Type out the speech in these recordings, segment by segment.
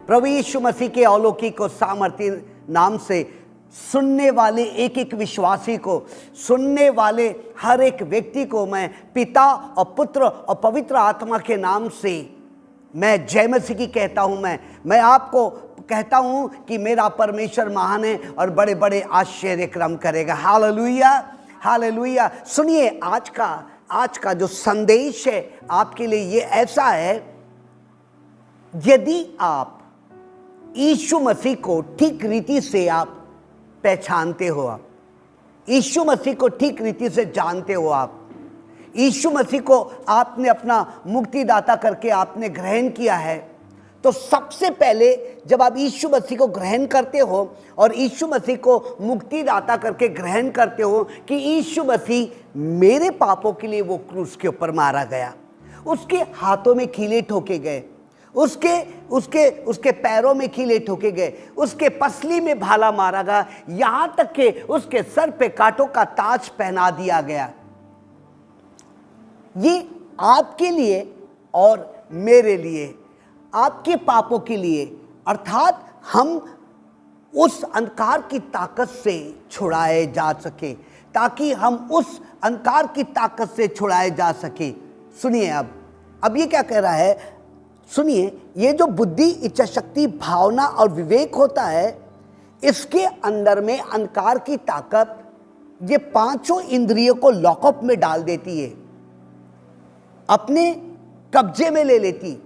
प्रभु यीशु मसीह के अलौकिक और सामर्थ्य नाम से सुनने वाले एक एक विश्वासी को, सुनने वाले हर एक व्यक्ति को मैं पिता और पुत्र और पवित्र आत्मा के नाम से मैं जय मसीह की कहता हूँ। मैं आपको कहता हूँ कि मेरा परमेश्वर महान है और बड़े बड़े आश्चर्य क्रम करेगा। Hallelujah, hallelujah. सुनिए, आज का जो संदेश है आपके लिए ये ऐसा है, यदि आप यीशु मसीह को ठीक रीति से आप पहचानते हो, आप यीशु मसीह को ठीक रीति से जानते हो, आप यीशु मसीह को आपने अपना मुक्तिदाता करके आपने ग्रहण किया है, तो सबसे पहले जब आप यीशु मसीह को ग्रहण करते हो और यीशु मसीह को मुक्तिदाता करके ग्रहण करते हो कि यीशु मसीह मेरे पापों के लिए वो क्रूस के ऊपर मारा गया, उसके हाथों में कीले ठोके गए, उसके पैरों में कीले ठोके गए, उसके पसली में भाला मारा गया, यहां तक कि उसके सर पे कांटों का ताज पहना दिया गया। ये आपके लिए और मेरे लिए, आपके पापों के लिए, अर्थात हम उस अंधकार की ताकत से छुड़ाए जा सके, ताकि हम उस अंधकार की ताकत से छुड़ाए जा सके। सुनिए, अब ये क्या कह रहा है, सुनिए, ये जो बुद्धि, इच्छा शक्ति, भावना और विवेक होता है, इसके अंदर में अंधकार की ताकत ये पांचों इंद्रियों को लॉकअप में डाल देती है, अपने कब्जे में ले लेती,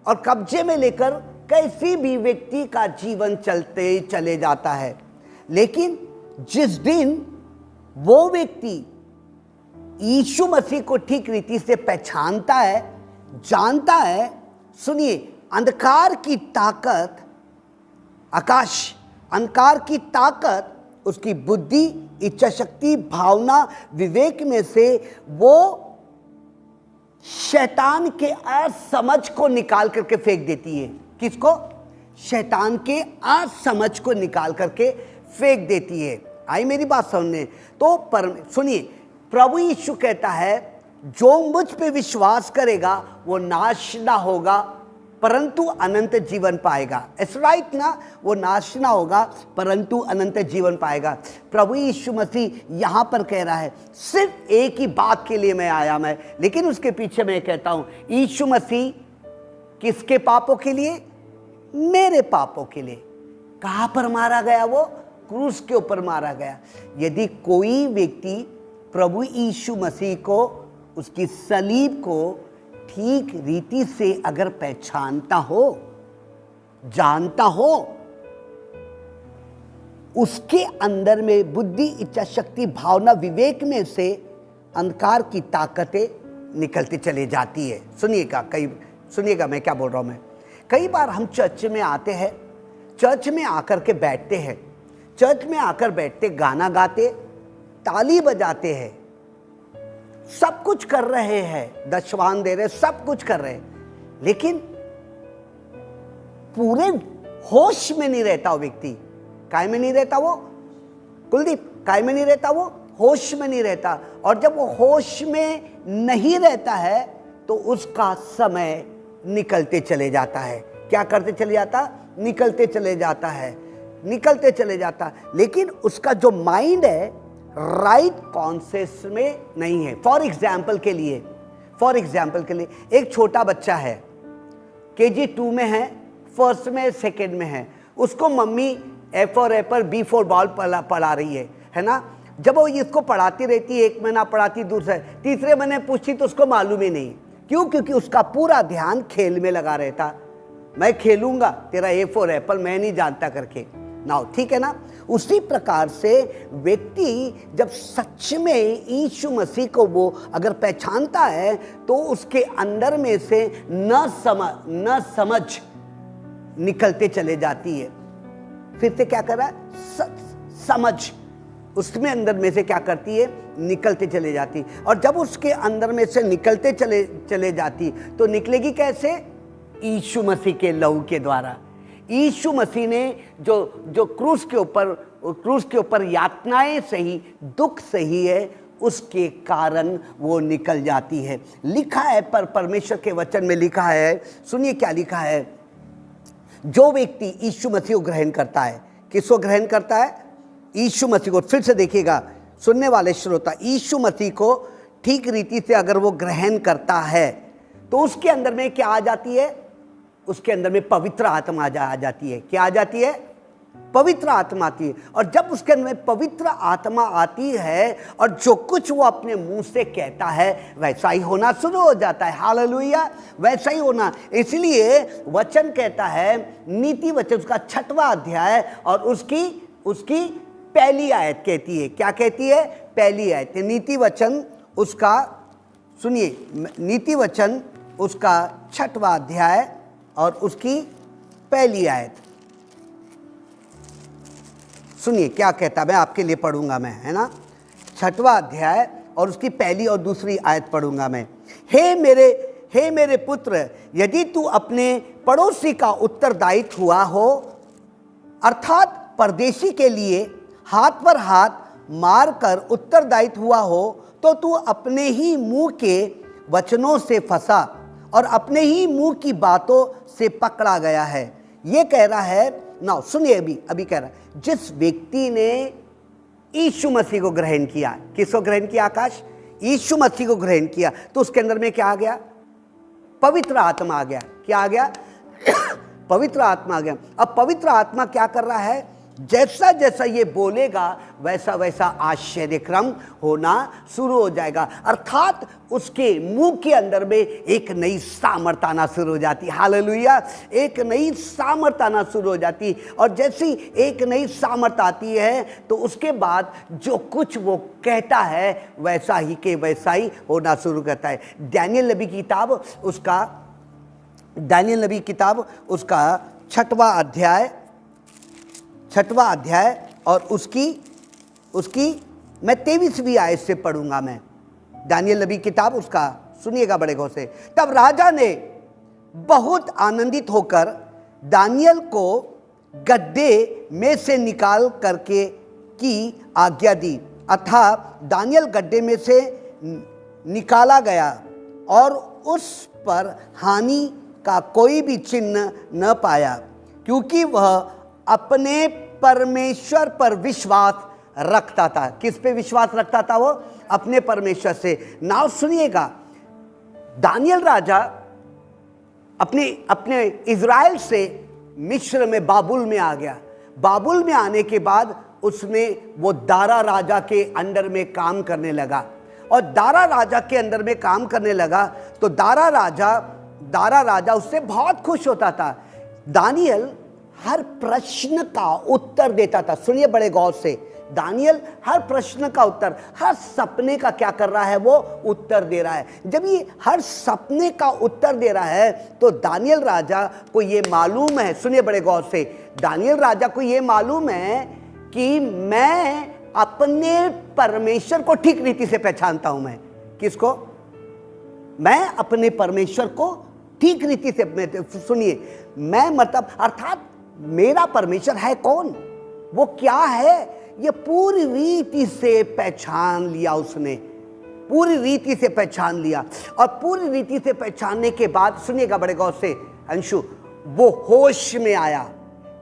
और कब्जे में लेकर कैसी भी व्यक्ति का जीवन चलते चले जाता है। लेकिन जिस दिन वो व्यक्ति यीशु मसीह को ठीक रीति से पहचानता है, जानता है, सुनिए, अंधकार की ताकत, अंधकार की ताकत उसकी बुद्धि, इच्छा शक्ति, भावना, विवेक में से वो शैतान के असमझ को निकाल करके फेंक देती है। किसको? शैतान के असमझ को निकाल करके फेंक देती है। आई मेरी बात सुनने? तो सुनिए, प्रभु यीशु कहता है, जो मुझ पे विश्वास करेगा वो नाश ना होगा परंतु अनंत जीवन पाएगा। इट्स राइट ना? वो नाश ना होगा परंतु अनंत जीवन पाएगा। प्रभु यीशु मसीह यहाँ पर कह रहा है, सिर्फ एक ही बात के लिए मैं आया, लेकिन उसके पीछे मैं कहता हूँ, यीशु मसीह किसके पापों के लिए? मेरे पापों के लिए। कहाँ पर मारा गया? वो क्रूस के ऊपर मारा गया। यदि कोई व्यक्ति प्रभु यीशु मसीह को, उसकी सलीब को ठीक रीति से अगर पहचानता हो, जानता हो, उसके अंदर में बुद्धि, इच्छा शक्ति, भावना, विवेक में से अंधकार की ताकतें निकलती चली जाती है। सुनिएगा मैं क्या बोल रहा हूं। कई बार हम चर्च में आते हैं, चर्च में आकर के बैठते हैं, चर्च में आकर बैठते, गाना गाते, ताली बजाते हैं, सब कुछ कर रहे हैं, दशवान दे रहे, सब कुछ कर रहे हैं, लेकिन पूरे होश में नहीं रहता वो व्यक्ति। काय में नहीं रहता वो? कुलदीप, काय में नहीं रहता वो? होश में नहीं रहता। और जब वो होश में नहीं रहता है तो उसका समय निकलते चले जाता है। क्या करते चले जाता? निकलते चले जाता है, निकलते चले जाता। लेकिन उसका जो माइंड है राइट कॉन्सेप्ट में नहीं है। फॉर एग्जाम्पल के लिए एक छोटा बच्चा है, KG 2 में है, फर्स्ट में, सेकेंड में है, उसको mummy A for Apple, B for ball पढ़ा रही है ना। जब वो इसको पढ़ाती रहती है, 1 महीना पढ़ाती, दूसरा, तीसरे महीने पूछती तो उसको मालूम ही नहीं। क्यों? क्योंकि उसका पूरा ध्यान खेल में लगा रहता। मैं खेलूंगा, तेरा A फॉर एप्पल मैं नहीं जानता करके ना, ठीक है ना। उसी प्रकार से व्यक्ति जब सच में यीशु मसीह को वो अगर पहचानता है तो उसके अंदर में से न समझ निकलते चले जाती है। फिर से क्या कर रहा है? समझ उसमें अंदर में से क्या करती है? निकलते चले जाती। और जब उसके अंदर में से निकलते चले जाती तो निकलेगी कैसे? यीशु मसीह के लहू के द्वारा। यीशु मसीह ने जो क्रूस के ऊपर यातनाएं सही, दुख सही है, उसके कारण वो निकल जाती है। लिखा है, पर परमेश्वर के वचन में लिखा है, सुनिए क्या लिखा है। जो व्यक्ति यीशु मसीह को ग्रहण करता है, किसको ग्रहण करता है? यीशु मसीह को। फिर से देखिएगा सुनने वाले श्रोता, यीशु मसीह को ठीक रीति से अगर वो ग्रहण करता है तो उसके अंदर में क्या आ जाती है? उसके अंदर में पवित्र आत्मा आ जाती है। क्या आ जाती है? पवित्र आत्मा आती है। और जब उसके अंदर में पवित्र आत्मा आती है और जो कुछ वो अपने मुंह से कहता है वैसा ही होना शुरू हो जाता है। हालेलुया, वैसा ही होना। इसलिए वचन कहता है, नीति वचन उसका 6वां अध्याय और उसकी पहली आयत कहती है। क्या कहती है? पहली आयत। नीति वचन उसका, सुनिए, नीति वचन उसका 6वां अध्याय और उसकी पहली आयत सुनिए क्या कहता है। मैं आपके लिए पढ़ूंगा, मैं, है ना, 6वां अध्याय और उसकी पहली और दूसरी आयत पढ़ूंगा मैं। हे मेरे पुत्र, यदि तू अपने पड़ोसी का उत्तरदायित्व हुआ हो, अर्थात परदेशी के लिए हाथ पर हाथ मारकर उत्तरदायित्व हुआ हो, तो तू अपने ही मुंह के वचनों से फंसा और अपने ही मुंह की बातों से पकड़ा गया है। ये कह रहा है ना, सुनिए, अभी कह रहा है, जिस व्यक्ति ने यीशु मसीह को ग्रहण किया, किसको ग्रहण किया आकाश? यीशु मसीह को ग्रहण किया, तो उसके अंदर में क्या आ गया? पवित्र आत्मा आ गया। क्या आ गया? पवित्र आत्मा आ गया। अब पवित्र आत्मा क्या कर रहा है? जैसा जैसा ये बोलेगा वैसा वैसा आश्चर्यक्रम होना शुरू हो जाएगा। अर्थात उसके मुंह के अंदर में एक नई सामर्थ आना शुरू हो जाती। हालेलुया, एक नई सामर्थ आना शुरू हो जाती। और जैसी एक नई सामर्थ आती है तो उसके बाद जो कुछ वो कहता है वैसा ही के वैसा ही होना शुरू करता है। दानियेल नबी की किताब उसका 6वां अध्याय और उसकी मैं 23वीं आयत से पढ़ूंगा मैं। दानियेल नबी किताब उसका, सुनिएगा बड़े गौर से। तब राजा ने बहुत आनंदित होकर दानियेल को गड्ढे में से निकाल करके की आज्ञा दी। अतः दानियेल गड्ढे में से निकाला गया और उस पर हानि का कोई भी चिन्ह न पाया, क्योंकि वह अपने परमेश्वर पर विश्वास रखता था। किस पे विश्वास रखता था वो? अपने परमेश्वर से। नाउ सुनिएगा, दानियेल राजा अपने इज़राइल से मिस्र में बाबुल में आ गया। बाबुल में आने के बाद उसने वो दारा राजा के अंडर में काम करने लगा और दारा राजा के अंदर में काम करने लगा तो दारा राजा उससे बहुत खुश होता था। दानियेल हर प्रश्न का उत्तर देता था। सुनिए बड़े गौर से, दानियेल हर प्रश्न का उत्तर, हर सपने का क्या कर रहा है? वो उत्तर दे रहा है। जब ये हर सपने का उत्तर दे रहा है तो दानियेल राजा को ये मालूम है, सुनिए बड़े गौर से, दानियेल राजा को ये मालूम है कि मैं अपने परमेश्वर को ठीक रीति से पहचानता हूं। मैं किसको? मैं अपने परमेश्वर को ठीक रीति से, सुनिए, मैं मतलब अर्थात मेरा परमेश्वर है कौन, वो क्या है, ये पूरी रीति से पहचान लिया उसने, पूरी रीति से पहचान लिया। और पूरी रीति से पहचानने के बाद सुनिएगा बड़े गौर से अंशु, वो होश में आया।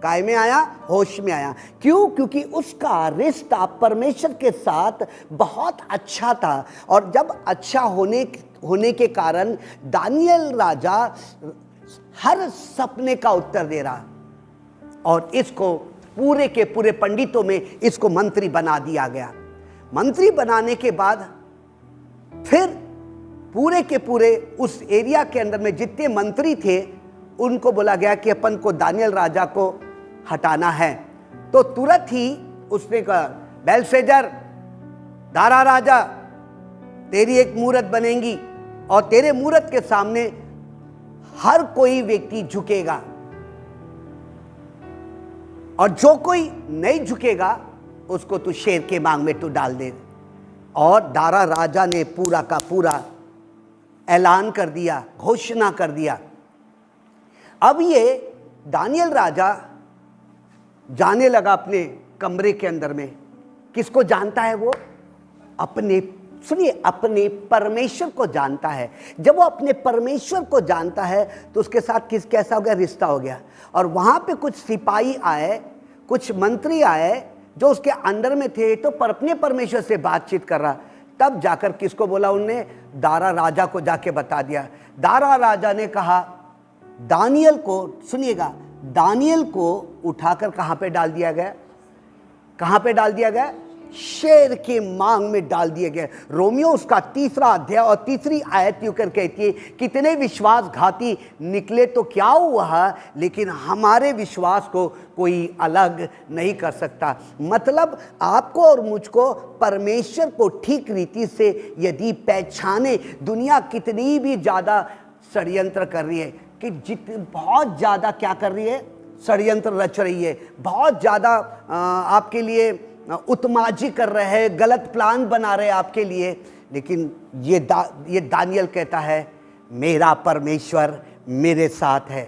काय में आया? होश में आया। क्यों? क्योंकि उसका रिश्ता परमेश्वर के साथ बहुत अच्छा था। और जब अच्छा होने के कारण दानियेल राजा हर सपने का उत्तर दे रहा और इसको पूरे के पूरे पंडितों में इसको मंत्री बना दिया गया। मंत्री बनाने के बाद फिर पूरे के पूरे उस एरिया के अंदर में जितने मंत्री थे उनको बोला गया कि अपन को दानियेल राजा को हटाना है। तो तुरंत ही उसने कहा, बेलशस्सर, दारा राजा, तेरी एक मूरत बनेगी और तेरे मूरत के सामने हर कोई व्यक्ति झुकेगा और जो कोई नहीं झुकेगा उसको तू शेर के मांग में तू डाल दे। और दारा राजा ने पूरा का पूरा ऐलान कर दिया, घोषणा कर दिया। अब ये दानियेल राजा जाने लगा अपने कमरे के अंदर में। किसको जानता है वो? अपने सुनिए, अपने परमेश्वर को जानता है। जब वो अपने परमेश्वर को जानता है तो उसके साथ कैसा हो गया, रिश्ता हो गया। और वहाँ पे कुछ सिपाही आए, कुछ मंत्री आए जो उसके अंडर में थे, तो पर अपने परमेश्वर से बातचीत कर रहा। तब जाकर किसको बोला उनने, दारा राजा को जाके बता दिया। दारा राजा ने कहा दानियल को, सुनिएगा, दानियल को उठाकर कहाँ पे डाल दिया गया, कहाँ पे डाल दिया गया, शेर के मांग में डाल दिए गए। रोमियो उसका 3रा अध्याय और 3री आयत यूं कर कहती है, कितने विश्वासघाती निकले तो क्या हुआ, लेकिन हमारे विश्वास को कोई अलग नहीं कर सकता। मतलब आपको और मुझको परमेश्वर को ठीक रीति से यदि पहचाने, दुनिया कितनी भी ज़्यादा षड्यंत्र कर रही है, कि बहुत ज़्यादा क्या कर रही है, षड्यंत्र रच रही है, बहुत ज़्यादा आपके लिए उत्माजी कर रहे हैं, गलत प्लान बना रहे हैं आपके लिए, लेकिन ये दानियल कहता है मेरा परमेश्वर मेरे साथ है।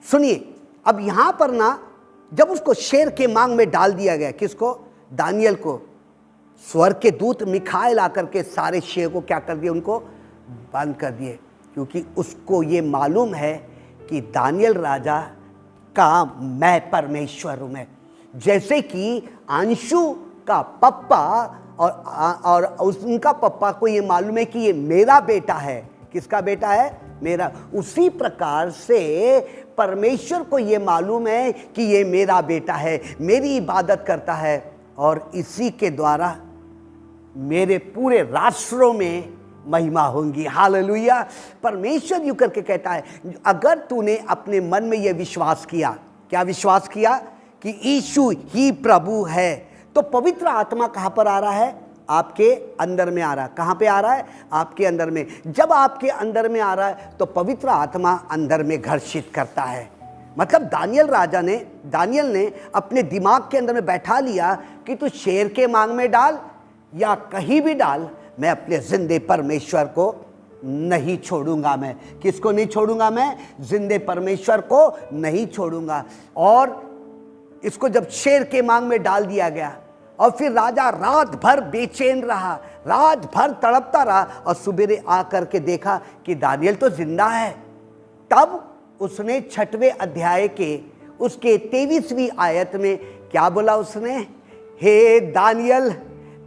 सुनिए, अब यहां पर ना, जब उसको शेर के मांग में डाल दिया गया, किसको, दानियल को, स्वर्ग के दूत मिखाएल आकर के सारे शेर को क्या कर दिए, उनको बंद कर दिए, क्योंकि उसको ये मालूम है कि दानियल राजा का मैं परमेश्वर हूं। मैं जैसे कि अंशु का पप्पा और उनका पप्पा को ये मालूम है कि ये मेरा बेटा है, किसका बेटा है, मेरा, उसी प्रकार से परमेश्वर को ये मालूम है कि ये मेरा बेटा है, मेरी इबादत करता है, और इसी के द्वारा मेरे पूरे राष्ट्रों में महिमा होंगी। हालेलुया। परमेश्वर यूं करके कहता है, अगर तूने अपने मन में यह विश्वास किया, क्या विश्वास किया, कि यीशु ही प्रभु है, तो पवित्र आत्मा कहां पर आ रहा है, आपके अंदर में आ रहा है। कहां पे आ रहा है, आपके अंदर में। जब आपके अंदर में आ रहा है तो पवित्र आत्मा अंदर में घर्षित करता है। मतलब दानियल ने अपने दिमाग के अंदर में बैठा लिया कि तू शेर के मांग में डाल या कहीं भी डाल, मैं अपने जिंदे परमेश्वर को नहीं छोड़ूंगा। मैं किसको नहीं छोड़ूंगा, मैं जिंदे परमेश्वर को नहीं छोड़ूंगा। और इसको जब शेर के मांग में डाल दिया गया, और फिर राजा रात भर बेचैन रहा, रात भर तड़पता रहा, और सुबेरे आकर के देखा कि दानियल तो जिंदा है। तब उसने 6वें अध्याय के उसके 23वीं आयत में क्या बोला उसने, हे दानियल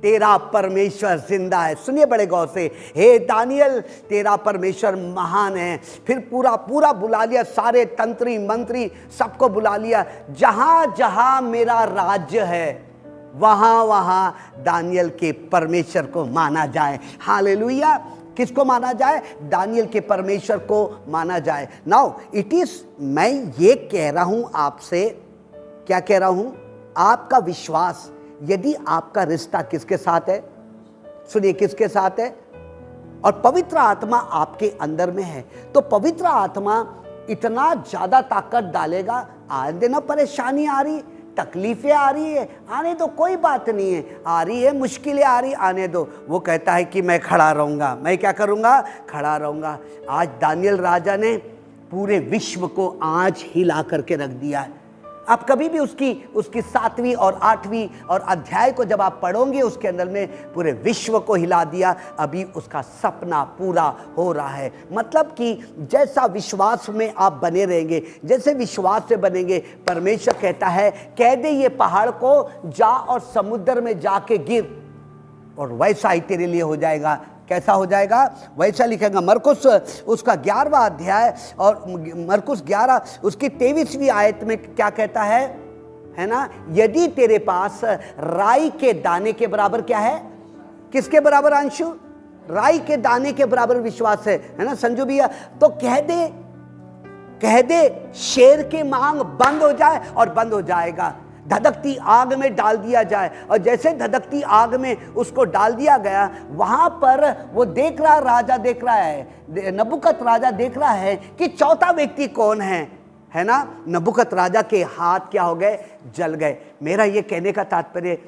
तेरा परमेश्वर जिंदा है। सुनिए बड़े गौर से, हे दानियल तेरा परमेश्वर महान है। फिर पूरा बुला लिया, सारे तंत्री मंत्री सबको बुला लिया, जहां जहां मेरा राज्य है वहां वहां दानियल के परमेश्वर को माना जाए। हालेलुया। किसको माना जाए, दानियल के परमेश्वर को माना जाए। नाउ इट इज, मैं ये कह रहा हूं आपसे, क्या कह रहा हूं, आपका विश्वास, यदि आपका रिश्ता किसके साथ है, सुनिए किसके साथ है, और पवित्र आत्मा आपके अंदर में है, तो पवित्र आत्मा इतना ज्यादा ताकत डालेगा। आज दिन परेशानी आ रही, तकलीफें आ रही है, आने दो, कोई बात नहीं है, आ रही है, मुश्किलें आ रही, आने दो। वो कहता है कि मैं खड़ा रहूंगा, मैं क्या करूंगा, खड़ा रहूंगा। आज दानियल राजा ने पूरे विश्व को आज हिला करके रख दिया है। आप कभी भी उसकी 7वीं और 8वीं और अध्याय को जब आप पढ़ोगे, उसके अंदर में पूरे विश्व को हिला दिया। अभी उसका सपना पूरा हो रहा है। मतलब कि जैसा विश्वास में आप बने रहेंगे, जैसे विश्वास से बनेंगे, परमेश्वर कहता है कह दे ये पहाड़ को जा और समुद्र में जाके गिर, और वैसा ही तेरे लिए हो जाएगा। कैसा हो जाएगा, वैसा लिखेगा। मरकुस उसका 11वां अध्याय और मरकुस 11 उसकी 23वीं आयत में क्या कहता है ना, यदि तेरे पास राई के दाने के बराबर क्या है, किसके बराबर अंशु, राई के दाने के बराबर विश्वास है ना संजू भैया, तो कह दे शेर के मांग बंद हो जाए, और बंद हो जाएगा। धधकती आग में डाल दिया जाए, और जैसे धधकती आग में उसको डाल दिया गया, वहां पर वो देख रहा, राजा देख रहा है, नबुकत राजा देख रहा है कि चौथा व्यक्ति कौन है ना। नबुकत राजा के हाथ क्या हो गए, जल गए। मेरा ये कहने का तात्पर्य,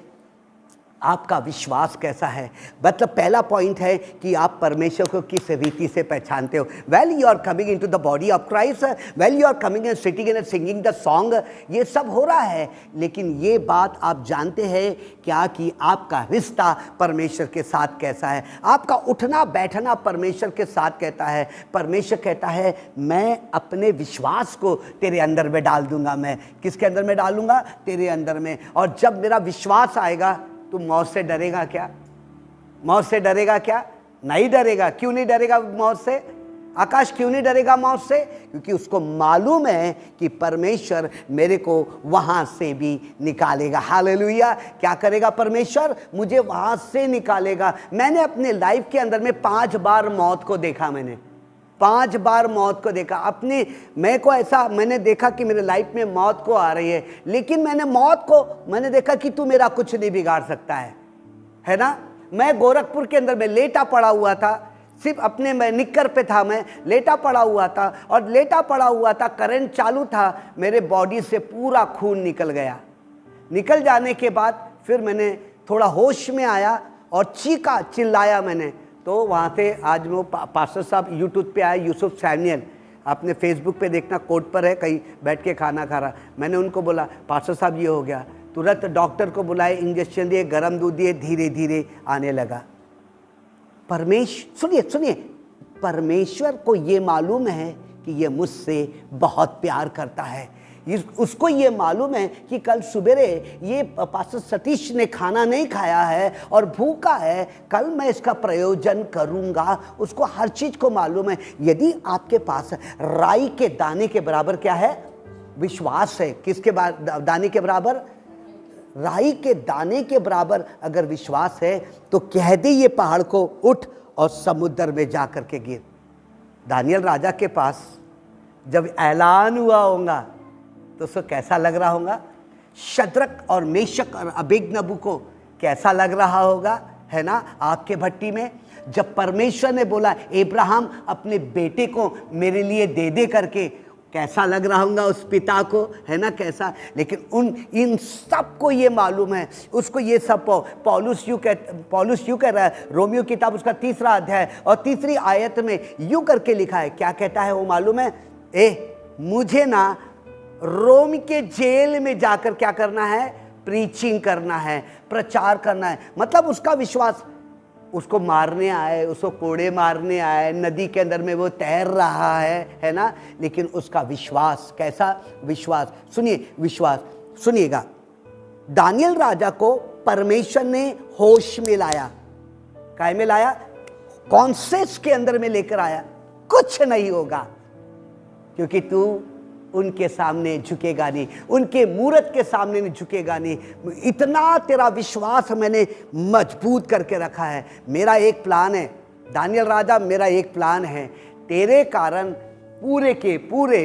आपका विश्वास कैसा है। मतलब पहला पॉइंट है कि आप परमेश्वर को किस रीति से पहचानते हो। Well you are coming into the body of Christ, well you are coming and sitting and singing the song, ये सब हो रहा है, लेकिन ये बात आप जानते हैं क्या कि आपका रिश्ता परमेश्वर के साथ कैसा है। आपका उठना बैठना परमेश्वर के साथ कहता है। परमेश्वर कहता है मैं अपने विश्वास को तेरे अंदर में डाल दूंगा। मैं किसके अंदर में डालूंगा? तेरे अंदर में। और जब मेरा विश्वास आएगा, तू मौत से डरेगा क्या? मौत से डरेगा क्या? नहीं डरेगा। क्यों नहीं डरेगा मौत से? आकाश क्यों नहीं डरेगा मौत से? क्योंकि उसको मालूम है कि परमेश्वर मेरे को वहां से भी निकालेगा। हालेलुया। क्या करेगा परमेश्वर? मुझे वहां से निकालेगा। मैंने अपने लाइफ के अंदर में 5 बार मौत को देखा। मैंने 5 बार मौत को देखा। अपने मैं को ऐसा मैंने देखा कि मेरे लाइफ में मौत को आ रही है, लेकिन मैंने मौत को मैंने देखा कि तू मेरा कुछ नहीं बिगाड़ सकता है ना। मैं गोरखपुर के अंदर में लेटा पड़ा हुआ था, सिर्फ अपने मैं निक्कर पे था, मैं लेटा पड़ा हुआ था और लेटा पड़ा हुआ था, करंट चालू था, मेरे बॉडी से पूरा खून निकल गया। निकल जाने के बाद फिर मैंने थोड़ा होश में आया और चीखा, चिल्लाया मैंने। तो वहाँ से आज वो पास्टर साहब यूट्यूब पे आए, यूसुफ सैमुअल, आपने फेसबुक पे देखना, कोर्ट पर है, कहीं बैठ के खाना खा रहा। मैंने उनको बोला पास्टर साहब ये हो गया। तुरंत डॉक्टर को बुलाए, इंजेक्शन दिए, गर्म दूध दिए, धीरे धीरे आने लगा। सुनिए, परमेश्वर को ये मालूम है कि ये मुझसे बहुत प्यार करता है। उसको ये मालूम है कि कल सुबेरे ये पास्टर सतीश ने खाना नहीं खाया है और भूखा है, कल मैं इसका प्रयोजन करूंगा। उसको हर चीज को मालूम है। यदि आपके पास राई के दाने के बराबर क्या है? विश्वास है। किसके दाने के बराबर? राई के दाने के बराबर अगर विश्वास है तो कह दे ये पहाड़ को उठ और समुद्र में जा करके गिर। दानियल राजा के पास जब ऐलान हुआ होगा तो उसको कैसा लग रहा होगा? शद्रक और मेशक और अबेदनगो को कैसा लग रहा होगा, है ना, आग के भट्टी में। जब परमेश्वर ने बोला अब्राहम अपने बेटे को मेरे लिए दे दे करके, कैसा लग रहा होगा उस पिता को, है ना, कैसा। लेकिन इन सब को ये मालूम है, उसको ये सब पौलुस यूँ कह रहा है, रोमियो किताब उसका 3रा अध्याय और 3री आयत में यूँ करके लिखा है। क्या कहता है वो मालूम है? मुझे ना रोम के जेल में जाकर क्या करना है? प्रीचिंग करना है, प्रचार करना है। मतलब उसका विश्वास, उसको मारने आए, उसको कोड़े मारने आए, नदी के अंदर में वो तैर रहा है ना, लेकिन उसका विश्वास कैसा? विश्वास। सुनिए, विश्वास सुनिएगा। दानियल राजा को परमेश्वर ने होश में लाया। काय में लाया? कॉन्सेस के अंदर में लेकर आया। कुछ नहीं होगा क्योंकि तू उनके सामने झुकेगा नहीं, उनके मूरत के सामने नहीं झुकेगा नहीं। इतना तेरा विश्वास मैंने मजबूत करके रखा है। मेरा एक प्लान है दानियल राजा, मेरा एक प्लान है, तेरे कारण पूरे के पूरे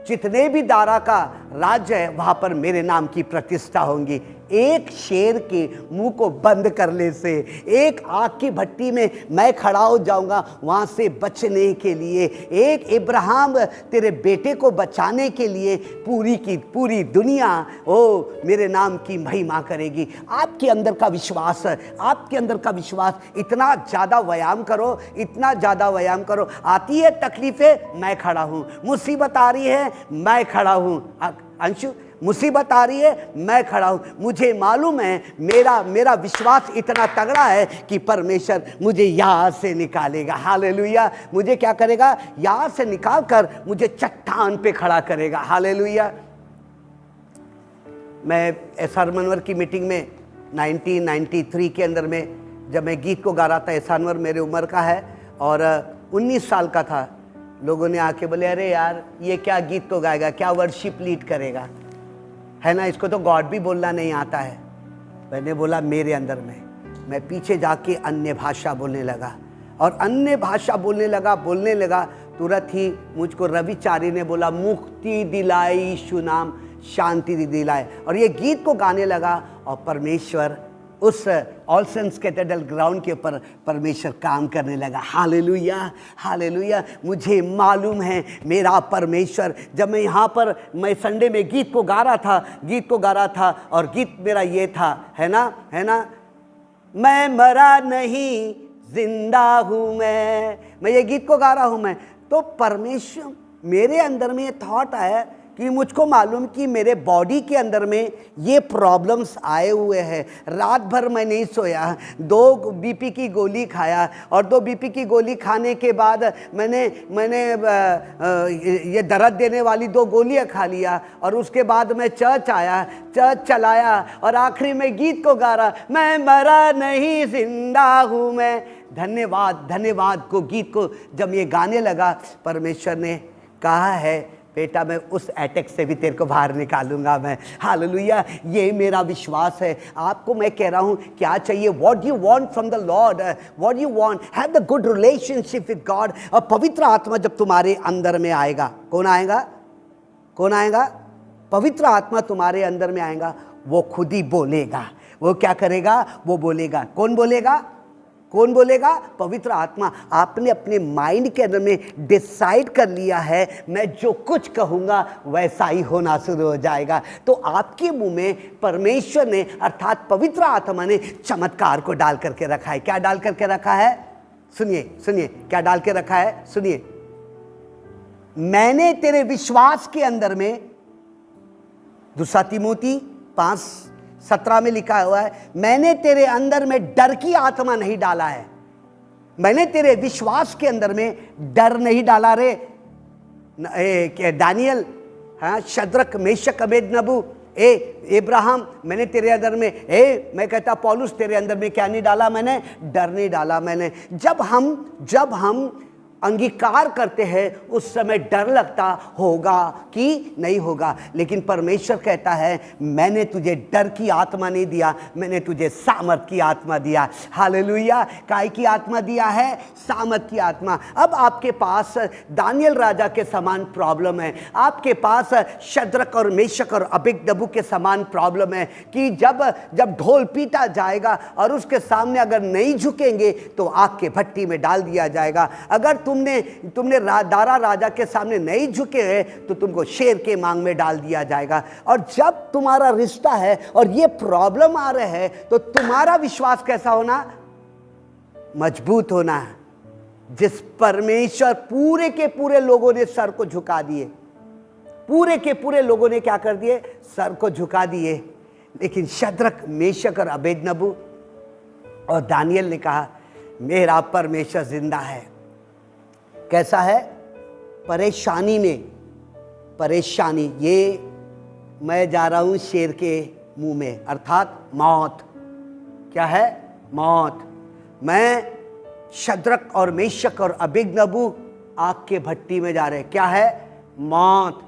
जितने भी दारा का राज्य है वहां पर मेरे नाम की प्रतिष्ठा होंगी। एक शेर के मुंह को बंद करने से, एक आग की भट्टी में मैं खड़ा हो जाऊंगा वहां से बचने के लिए। एक इब्राहिम तेरे बेटे को बचाने के लिए पूरी की पूरी दुनिया मेरे नाम की महिमा करेगी। आपके अंदर का विश्वास, आपके अंदर का विश्वास, इतना ज़्यादा व्यायाम करो, इतना ज़्यादा व्यायाम करो। आती है तकलीफें, मैं खड़ा हूँ। मुसीबत आ रही है, मैं खड़ा हूँ। अंशु, मुसीबत आ रही है, मैं खड़ा हूं। मुझे मालूम है, मेरा विश्वास इतना तगड़ा है कि परमेश्वर मुझे यहां से निकालेगा। हालेलुया। मुझे क्या करेगा? यहां से निकाल कर मुझे चट्टान पे खड़ा करेगा। हालेलुया। मैं एसआर मनवर की मीटिंग में 1993 के अंदर में जब मैं गीत को गा रहा था, एसआर मनवर मेरे उम्र का है और 19 साल का था। लोगों ने आके बोले, अरे यार ये क्या गीत तो गाएगा, क्या वर्शिप लीड करेगा, है ना, इसको तो गॉड भी बोलना नहीं आता है। मैंने बोला मेरे अंदर में, मैं पीछे जाके अन्य भाषा बोलने लगा और अन्य भाषा बोलने लगा। तुरंत ही मुझको रविचारी ने बोला, मुक्ति दिलाए यीशु नाम, शांति दिलाए, और ये गीत को गाने लगा। और परमेश्वर उस ऑल सेंट्स कैथेड्रल ग्राउंड के ऊपर परमेश्वर काम करने लगा। Hallelujah, hallelujah. मुझे मालूम है मेरा परमेश्वर, जब मैं यहाँ पर मैं संडे में गीत को गा रहा था और गीत मेरा ये था, है ना, मैं मरा नहीं जिंदा हूं मैं ये गीत को गा रहा हूं मैं। तो परमेश्वर मेरे अंदर में ये थॉट आया कि मुझको मालूम कि मेरे बॉडी के अंदर में ये प्रॉब्लम्स आए हुए हैं। रात भर मैं नहीं सोया, 2 बीपी की गोली खाया और 2 बीपी की गोली खाने के बाद मैंने ये दर्द देने वाली 2 गोलियां खा लिया और उसके बाद मैं चर्च आया, चर्च चलाया और आखिरी में गीत को गा रहा, मैं मरा नहीं जिंदा हूँ मैं। धन्यवाद धन्यवाद को गीत को जब ये गाने लगा, परमेश्वर ने कहा है बेटा मैं उस अटैक से भी तेरे को बाहर निकालूंगा मैं। हालेलुया, ये मेरा विश्वास है। आपको मैं कह रहा हूँ क्या चाहिए, what you want from the Lord, what you want, have the good relationship with God. और पवित्र आत्मा जब तुम्हारे अंदर में आएगा, कौन आएगा, कौन आएगा, पवित्र आत्मा तुम्हारे अंदर में आएगा, वो खुद ही बोलेगा। वो क्या करेगा, वो बोलेगा। कौन बोलेगा, कौन बोलेगा, पवित्र आत्मा। आपने अपने माइंड के अंदर में डिसाइड कर लिया है मैं जो कुछ कहूँगा वैसा ही होना शुरू हो जाएगा। तो आपके मुंह में परमेश्वर ने अर्थात पवित्र आत्मा ने चमत्कार को डाल करके रखा है। क्या डाल करके रखा है, सुनिए सुनिए, क्या डाल के रखा है, सुनिए। मैंने तेरे विश्वास के अंदर में, 2 तीमुथी 5:17 में लिखा हुआ है, मैंने तेरे अंदर में डर की आत्मा नहीं डाला है। मैंने तेरे विश्वास के अंदर में डर नहीं डाला रे। दानियल, हाँ, शद्रक मेशक अबेदनगो, इब्राहिम, मैंने तेरे अंदर में, मैं कहता पौलुस तेरे अंदर में क्या नहीं डाला, मैंने डर नहीं डाला। मैंने जब हम अंगीकार करते हैं उस समय डर लगता होगा कि नहीं होगा, लेकिन परमेश्वर कहता है मैंने तुझे डर की आत्मा नहीं दिया, मैंने तुझे सामर्थ की आत्मा दिया। हालेलुया, काय की आत्मा दिया है, सामर्थ की आत्मा। अब आपके पास दानियल राजा के समान प्रॉब्लम है, आपके पास शद्रक और मेशक और अबेदनगो के समान प्रॉब्लम है कि जब ढोल पीटा जाएगा और उसके सामने अगर नहीं झुकेंगे तो आग के भट्टी में डाल दिया जाएगा। अगर तुमने दारा राजा के सामने नहीं झुके हैं तो तुमको शेर के मांग में डाल दिया जाएगा। और जब तुम्हारा रिश्ता है और ये प्रॉब्लम आ रहे हैं तो तुम्हारा विश्वास कैसा होना, मजबूत होना है। जिस परमेश्वर, पूरे के पूरे लोगों ने सर को झुका दिए, पूरे के पूरे लोगों ने क्या कर दिए, सर को झुका दिए, लेकिन शद्रक मेशक और अबेदनगो और दानियल ने कहा मेरा परमेश्वर जिंदा है। कैसा है, परेशानी में, परेशानी, ये मैं जा रहा हूं शेर के मुंह में, अर्थात मौत। क्या है, मौत। मैं शद्रक और मेशक और अबेदनगो आग के भट्टी में जा रहे, क्या है, मौत।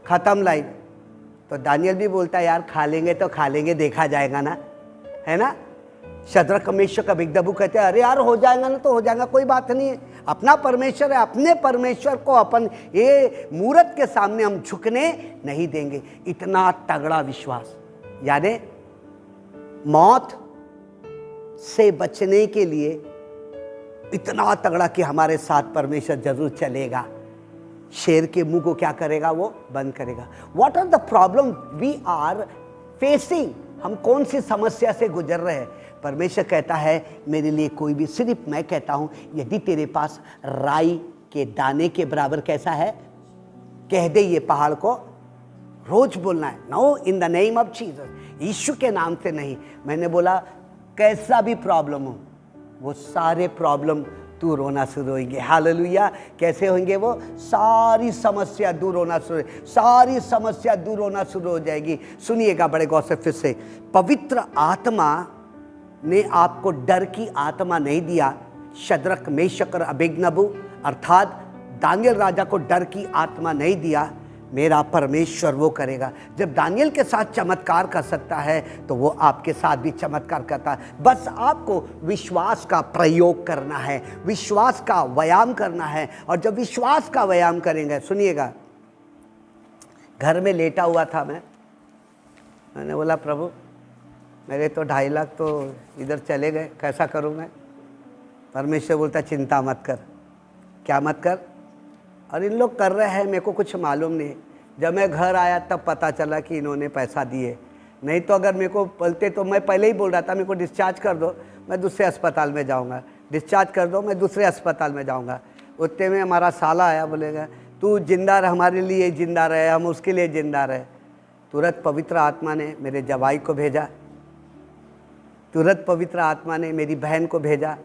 खत्म लाइन। तो दानियल भी बोलता है यार खा लेंगे तो खा लेंगे, देखा जाएगा ना, है ना। शद्रक मेशक अबेदनगो कहते हैं अरे यार हो जाएगा ना तो हो जाएगा, कोई बात नहीं है, अपना परमेश्वर है, अपने परमेश्वर को अपन ये मूरत के सामने हम झुकने नहीं देंगे। इतना तगड़ा विश्वास, यानी मौत से बचने के लिए इतना तगड़ा कि हमारे साथ परमेश्वर जरूर चलेगा। शेर के मुंह को क्या करेगा, वो बंद करेगा। What are the problem we are facing, हम कौन सी समस्या से गुजर रहे हैं। परमेश्वर कहता है मेरे लिए कोई भी, सिर्फ मैं कहता हूं यदि तेरे पास राई के दाने के बराबर कैसा है, कह दे ये पहाड़ को, रोज बोलना है, no in the name of Jesus, यीशु के नाम से नहीं। मैंने बोला कैसा भी प्रॉब्लम हो वो सारे प्रॉब्लम दूर होना शुरू होंगे। हालेलुया, कैसे होंगे वो, सारी समस्या दूर होना शुरू, सारी समस्या दूर होना शुरू हो जाएगी। सुनिएगा बड़े गौर से फिर से, पवित्र आत्मा ने आपको डर की आत्मा नहीं दिया। शद्रक मेशक और अबेदनगो अर्थात दानियल राजा को डर की आत्मा नहीं दिया, मेरा परमेश्वर वो करेगा। जब दानियल के साथ चमत्कार कर सकता है तो वो आपके साथ भी चमत्कार करता है। बस आपको विश्वास का प्रयोग करना है, विश्वास का व्यायाम करना है। और जब विश्वास का व्यायाम करेंगे, सुनिएगा, घर में लेटा हुआ था मैंने बोला प्रभु मेरे तो 2.5 लाख तो इधर चले गए, कैसा करूँ मैं। परमेश्वर बोलता चिंता मत कर। क्या मत कर, और इन लोग कर रहे हैं, मेरे को कुछ मालूम नहीं। जब मैं घर आया तब पता चला कि इन्होंने पैसा दिए, नहीं तो अगर मेरे को बोलते तो मैं पहले ही बोल रहा था मेरे को डिस्चार्ज कर दो, मैं दूसरे अस्पताल में जाऊंगा, डिस्चार्ज कर दो, मैं दूसरे अस्पताल में जाऊंगा। उतने में हमारा साला आया, बोलेगा तू जिंदा रह, हमारे लिए जिंदा रहे, हम उसके लिए जिंदा रहे। तुरंत पवित्र आत्मा ने मेरे जवाई को भेजा, तुरंत पवित्र आत्मा ने मेरी बहन को भेजा,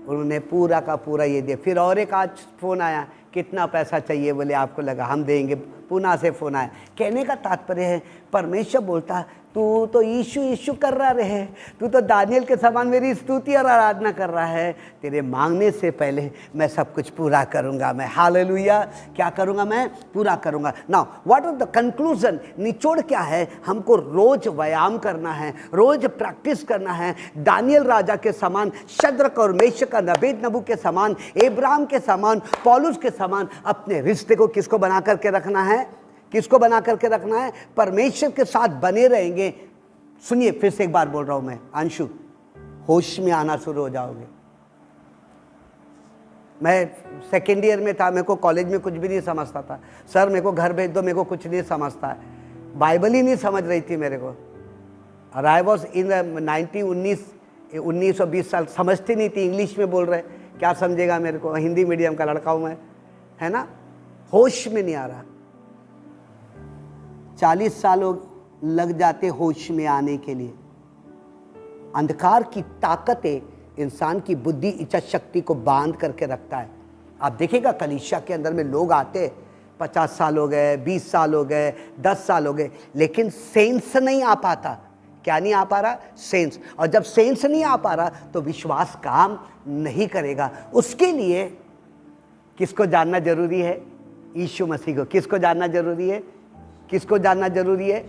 उन्होंने पूरा का पूरा ये दिया। फिर और एक आज फ़ोन आया, कितना पैसा चाहिए, बोले आपको लगा हम देंगे। पुणे से फ़ोन आया। कहने का तात्पर्य है परमेश्वर बोलता तू तो यीशु यीशु कर रहा रहे, तू तो दानियल के समान मेरी स्तुति और आराधना कर रहा है, तेरे मांगने से पहले मैं सब कुछ पूरा करूंगा। मैं हालेलुया, क्या करूंगा? मैं पूरा करूंगा। Now what is the conclusion? निचोड़ क्या है? हमको रोज व्यायाम करना है, रोज प्रैक्टिस करना है। दानियल राजा के समान, शद्रक और मेशक और अबेदनगो के समान, अब्राहम के समान, पौलुस के समान अपने रिश्ते को किसको बना करके रखना है? किसको बना करके रखना है? परमेश्वर के साथ बने रहेंगे। सुनिए, फिर से एक बार बोल रहा हूं मैं, अंशु, होश में आना शुरू हो जाओगे। मैं सेकेंड ईयर में था, मेरे को कॉलेज में कुछ भी नहीं समझता था। सर मेरे को घर भेज दो, मेरे को कुछ नहीं समझता है, बाइबल ही नहीं समझ रही थी मेरे को। और आई वॉज इन 19 और 20 साल, समझती नहीं थी, इंग्लिश में बोल रहे, क्या समझेगा मेरे को, हिंदी मीडियम का लड़का हूँ मैं, है ना। होश में नहीं आ रहा। 40 साल लग जाते होश में आने के लिए। अंधकार की ताकतें इंसान की बुद्धि, इच्छा शक्ति को बांध करके रखता है। आप देखिएगा कलीसिया के अंदर में लोग आते, 50 साल हो गए, 20 साल हो गए, 10 साल हो गए, लेकिन सेंस नहीं आ पाता। क्या नहीं आ पा रहा? सेंस। और जब सेंस नहीं आ पा रहा तो विश्वास काम नहीं करेगा। उसके लिए किसको जानना जरूरी है? यीशु मसीह को। किसको जानना जरूरी है? किसको जानना जरूरी है?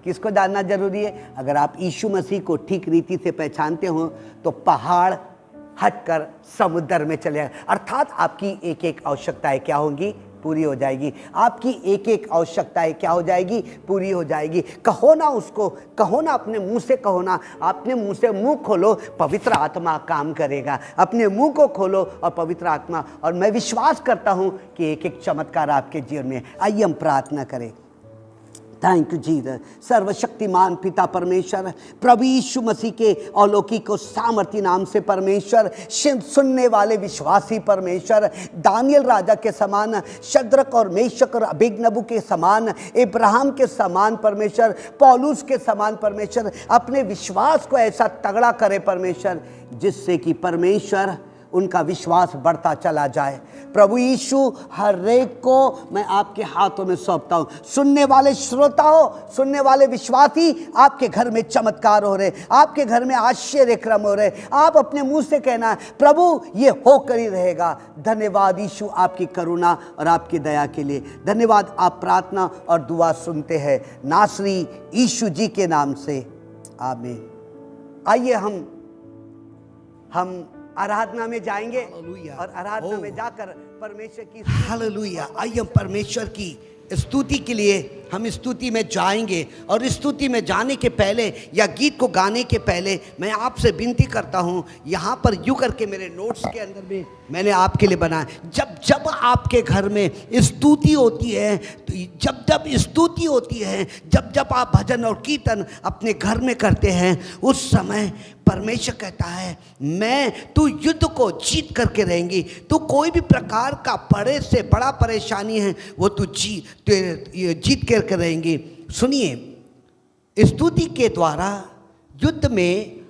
किसको जानना जरूरी है? अगर आप यीशु मसीह को ठीक रीति से पहचानते हो तो पहाड़ हटकर समुद्र में चले जाए। अर्थात आपकी एक एक आवश्यकताएं क्या होंगी? पूरी हो जाएगी। आपकी एक एक आवश्यकताएं क्या हो जाएगी? पूरी हो जाएगी। कहो ना उसको, कहो ना, अपने मुंह से कहो ना, अपने मुंह से मुंह खोलो, पवित्र आत्मा काम करेगा। अपने मुंह को खोलो और पवित्र आत्मा, और मैं विश्वास करता हूं कि एक एक चमत्कार आपके जीवन में। आइए हम प्रार्थना करें। Thank you Jesus. सर्वशक्तिमान पिता परमेश्वर, प्रभु यीशु मसीह के अलौकिक और सामर्थी नाम से परमेश्वर, सुनने वाले विश्वासी परमेश्वर, दानियल राजा के समान, शद्रक और मेशक और अबेदनगो के समान, अब्राहम के समान परमेश्वर, पौलुस के समान परमेश्वर, अपने विश्वास को ऐसा तगड़ा करे परमेश्वर, जिससे कि परमेश्वर उनका विश्वास बढ़ता चला जाए। प्रभु यीशु, हर एक को मैं आपके हाथों में सौंपता हूँ। सुनने वाले श्रोताओं, सुनने वाले विश्वासी, आपके घर में चमत्कार हो रहे, आपके घर में आश्चर्य क्रम हो रहे। आप अपने मुंह से कहना, प्रभु ये होकर ही रहेगा। धन्यवाद यीशु आपकी करुणा और आपकी दया के लिए। धन्यवाद, आप प्रार्थना और दुआ सुनते हैं नासरी यीशु जी के नाम से, आमीन। आइए हम आराधना में जाएंगे और आराधना में जाकर परमेश्वर की हालेलुया। आइए हम परमेश्वर की स्तुति के लिए हम स्तुति में जाएंगे। और स्तुति में जाने के पहले या गीत को गाने के पहले मैं आपसे विनती करता हूँ, यहाँ पर यूँ करके मेरे नोट्स के अंदर में मैंने आपके लिए बनाया, जब आपके घर में स्तुति होती है, तो जब स्तुति होती है, जब आप भजन और कीर्तन अपने घर में करते हैं, उस समय परमेश्वर कहता है, मैं तू युद्ध को जीत करके रहेंगी। तू कोई भी प्रकार का बड़े से बड़ा परेशानी है वो तू जीत करके रहेंगी। सुनिए, स्तुति के द्वारा युद्ध में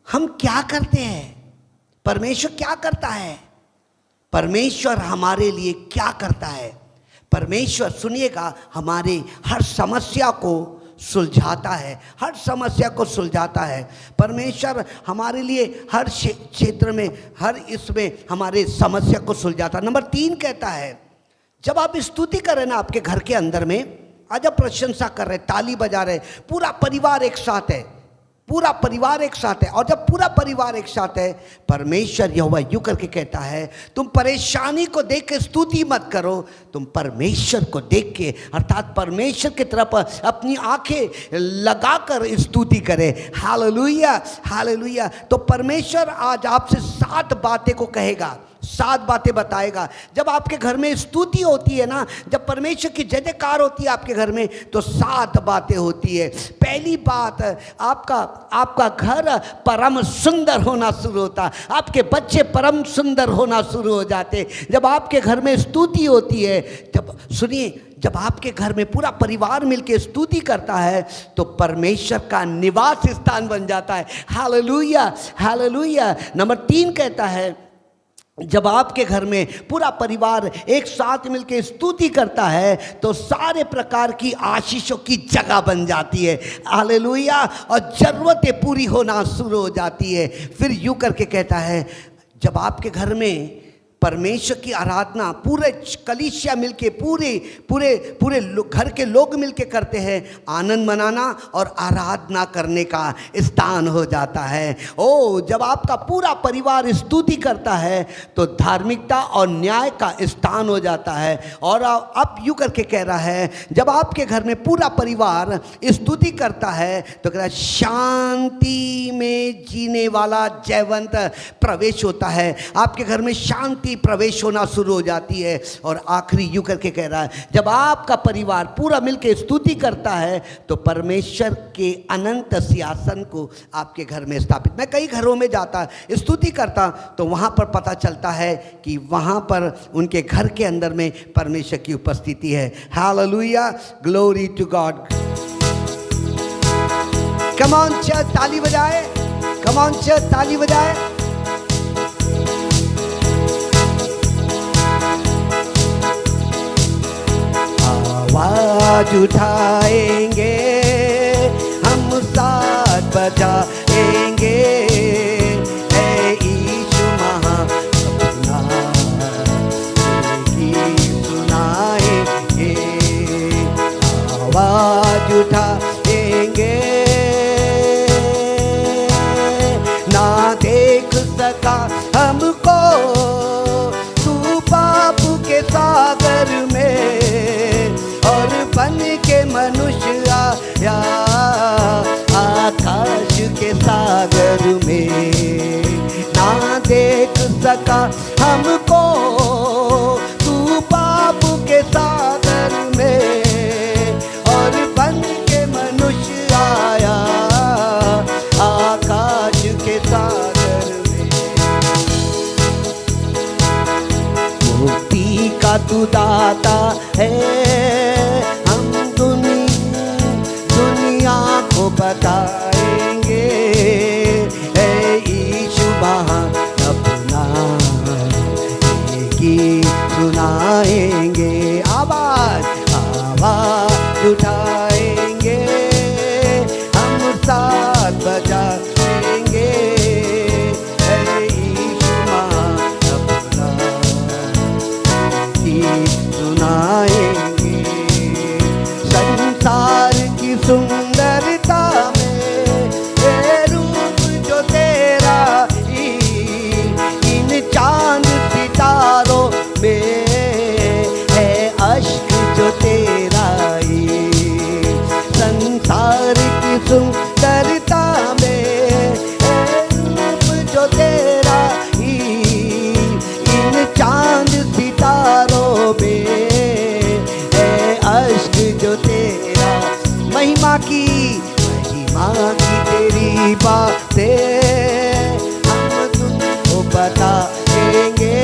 हम क्या करते हैं? परमेश्वर क्या करता है? परमेश्वर हमारे लिए क्या करता है? परमेश्वर, सुनिएगा, हमारे हर समस्या को सुलझाता है, हर समस्या को सुलझाता है। परमेश्वर हमारे लिए हर क्षेत्र में, हर इसमें हमारे समस्या को सुलझाता है। नंबर 3 कहता है, जब आप स्तुति कर रहे ना आपके घर के अंदर में, आज आप प्रशंसा कर रहे, ताली बजा रहे, पूरा परिवार एक साथ है, पूरा परिवार एक साथ है। और जब पूरा परिवार एक साथ है, परमेश्वर यहोवा यूं करके कहता है, तुम परेशानी को देख के स्तुति मत करो, तुम परमेश्वर को देख के, अर्थात परमेश्वर की तरफ अपनी आंखें लगाकर स्तुति करे। Hallelujah, hallelujah. तो परमेश्वर आज आपसे 7 बातें को कहेगा, 7 बातें बताएगा। जब आपके घर में स्तुति होती है ना, जब परमेश्वर की जय जयकार होती है आपके घर में, तो 7 बातें होती है। पहली बात, आपका घर परम सुंदर होना शुरू होता, आपके बच्चे परम सुंदर होना शुरू हो जाते जब आपके घर में स्तुति होती है। जब सुनिए, जब आपके घर में पूरा परिवार मिलकर स्तुति करता है तो परमेश्वर का निवास स्थान बन जाता है। Hallelujah, hallelujah. नंबर 3 कहता है, जब आपके घर में पूरा परिवार एक साथ मिलकर स्तुति करता है तो सारे प्रकार की आशीषों की जगह बन जाती है। हालेलुया। और जरूरतें पूरी होना शुरू हो जाती है। फिर यूं करके कहता है, जब आपके घर में परमेश्वर की आराधना पूरे कलीसिया मिलके पूरे घर के लोग मिलके करते हैं, आनंद मनाना और आराधना करने का स्थान हो जाता है। ओ, जब आपका पूरा परिवार स्तुति करता है तो धार्मिकता और न्याय का स्थान हो जाता है। और अब यूँ करके कह रहा है, जब आपके घर में पूरा परिवार स्तुति करता है तो कह रहा है शांति में जीने वाला जयवंत प्रवेश होता है। आपके घर में शांति प्रवेश होना शुरू हो जाती है। और आखिरी यूं करके कह रहा है, जब आपका परिवार पूरा मिलकर स्तुति करता है तो परमेश्वर के अनंत सिंहासन को आपके घर में स्थापित। मैं कई घरों में जाता स्तुति करता तो वहां पर पता चलता है कि वहां पर उनके घर के अंदर में परमेश्वर की उपस्थिति है। Hallelujah, glory to God. Come on church, ताली बजाए, कम ऑन चर्च, ताली बजाए। आवाज उठाएंगे हम, साथ बजाएंगे, ऐ यीशु महाप्रभु गीत सुनाएंगे। आवाज उठाएंगे, ना देख सका हमको तू पाप के सागर में, और बन के मनुष्य आया आकाश के सागर में। ना देख सका हमको तू पाप के सागर में, और बन के मनुष्य आया आकाश के सागर में। मुक्ति का तू दाता है, को बताएंगे, ऐ यीशु अपना गीत सुनाएंगे। आवाज आवाज उठाएंगे हम, साथ बजाएंगे, ऐ यीशु अपना गीत सुनाएंगे। संसार की सुंदरता में ये रूप जो तेरा, इन चांद सितारों में है अश्क जो तेरा। संसार की सुंदरता में है रूप जो तेरा, इन चांद सितारों में है अश्क जो तेरा। महिमा की तेरी बातें हम तुमको बताएंगे,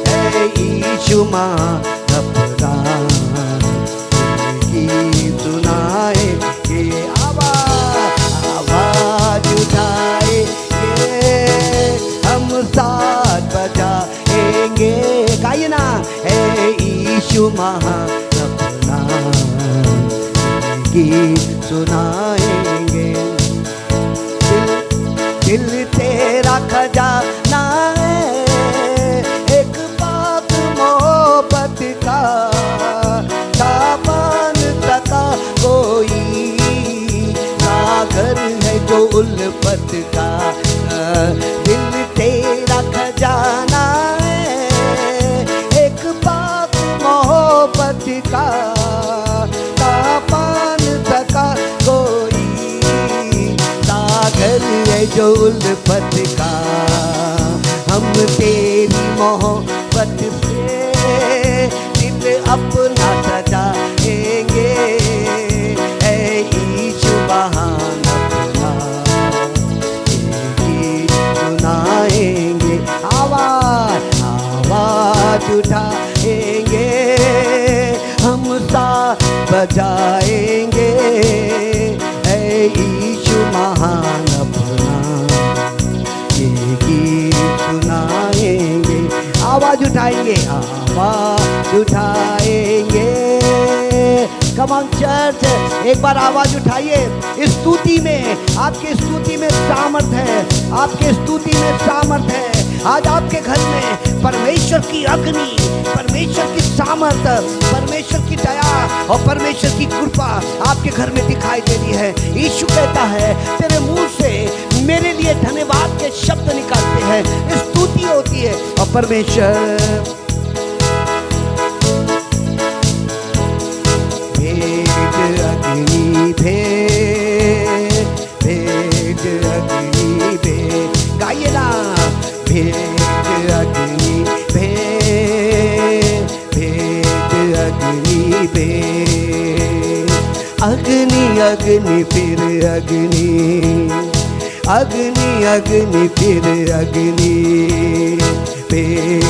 ऐ यीशु अपना गीत सुनाएंगे। आवाज उठाएंगे हम, साथ बजाएंगे। गाइए ना, ऐ यीशु अपना गीत सुनाएंगे। दिल तेरा खजाना है, एक पाक मोहब्बत का, तापन सका कोई सागर है जो उल्फत का। दिल तेरा खजाना है, एक पाक मोहब्बत का, जो उल्फत का। हम तेरी मोहब्बत से दिल अपना सजाएंगे, ऐ यीशु महान अपना गीत सुनाएंगे। आवाज आवाज उठाएंगे, हम साथ बजाएंगे, ऐ यीशु महान अपना ये गीत सुनाएंगे। आवाज उठाएंगे, आवाज उठाएंगे। कम ऑन चर्च, एक बार आवाज उठाइए। इस स्तुति में, आपकी स्तुति में सामर्थ है, आपके स्तुति में सामर्थ है। आज आपके घर में परमेश्वर की अग्नि, परमेश्वर की सामर्थ, परमेश्वर की दया और परमेश्वर की कृपा आपके घर में दिखाई दे रही है। यीशु कहता है तेरे मुंह से मेरे लिए धन्यवाद के शब्द निकलते हैं, स्तुति होती है। और परमेश्वर भेज अग्नि भेज, भेज अग्नि भेज, गाइए ना। भेज अग्नि भेज, भेज अग्नि भेज, अग्नि अग्नि फिर अग्नि, अग्नि अग्नि फिर अग्नि, भेज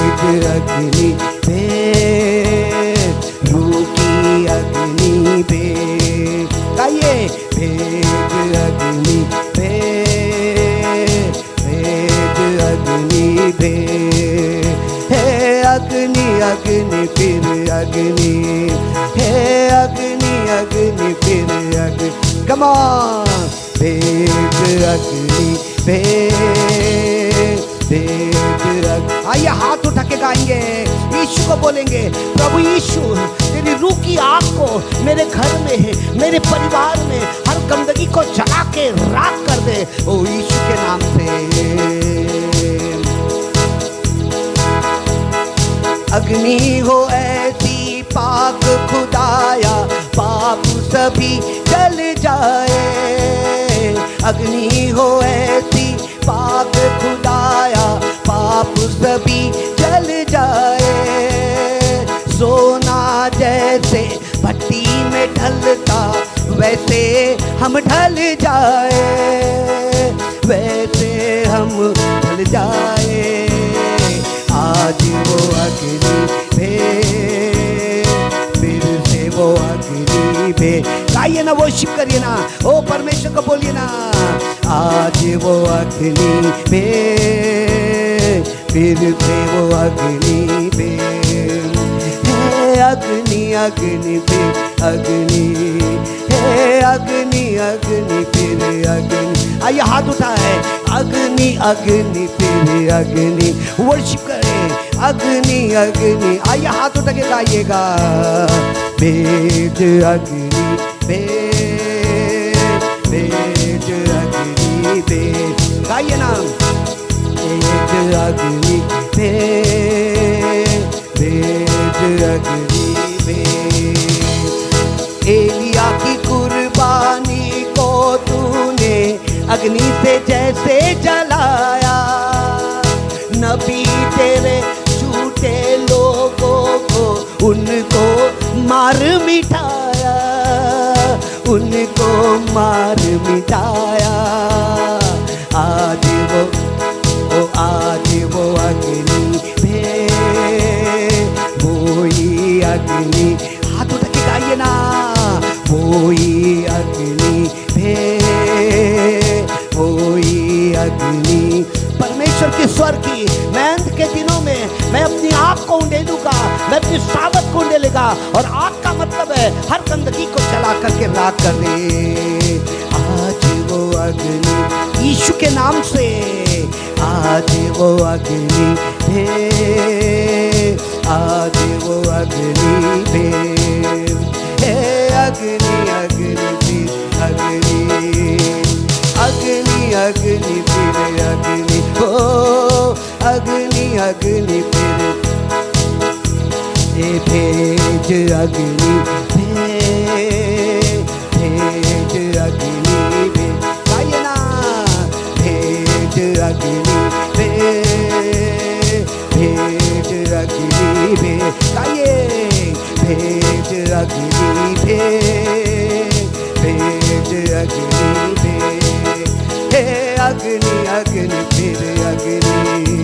अग्नि भेज, रूखी अग्नि भेज, गाइए। भेज अग्नि भेज, भेज अग्नि भेज, हे अग्नि अग्नि फिर अग्नि, हे अग्नि अग्नि फिर अग्नि। Come on. भेज अग्नि भेज, भेज अग्नि। आइए हाथ उठा के गाएंगे, यीशु को बोलेंगे प्रभु यीशु तेरी रूह की आग को मेरे घर में, मेरे परिवार में हर गंदगी को जला के राख कर दे, ओ यीशु के नाम से। अग्नि हो ऐसी पाक खुदाया, पाप सभी जल जाए। अग्नि हो ऐसी पाक खुदाया, पाप सभी जल जाए। सोना जैसे भट्टी में ढलता, वैसे हम ढल जाए, वैसे हम ढल जाए। आज वो अग्नि भेज, फिर से वो अग्नि भेज। गाइए ना, वर्शिप करिए ना, ओ परमेश्वर को बोलिए ना। आज वो अग्नि भेज, फिर से वो अग्नि भेज, हे अग्नि अग्नि फिर अग्नि, हे अग्नि अग्नि फिर अग्नि। आइए हाथ उठाए, अग्नि अग्नि फिर अग्नि, वर्शिप करें। अग्नि अग्नि, आइए हाथ उठा के गाइएगा। भेज अग्नि भेज, भेज अग्नि भेज, गाइए ना। भेज अग्नि भेज, भेज अग्नि भेज। एलिया की कुर्बानी को तूने अग्नि से जैसे जलाया, नबी तेरे झूठे लोगों को उनको मार मिटाया, उनको मार मिटाया। आज वो अग्नि भेज, वही अग्नि, हाथ उठा के गाइए ना। वही अग्नि भेज, वही अग्नि। परमेश्वर के स्वर की, मैं अंत के दिनों में मैं अपनी आग को उंडेलूंगा, मैं अपनी सावत को उंडेलेगा। और आग का मतलब है हर गंदगी को जला करके राख कर दे। आज वो अग्नि यीशु के नाम से, आज वो अग्नि भेज, आज वो अग्नि भेज, हे अग्नि अग्नि फिर अग्नि, अग्नि अग्नि फिर अग्नि, ओ अग्नि अग्नि फिर भेज अग्नि भेज, भेज अग्नि भेज, गाइए ना। भेज अग्नि भेज, भेज गाइए। भेज अग्नि भेज, भेज अग्नि भेज, हे अग्नि अग्नि फिर अग्नि,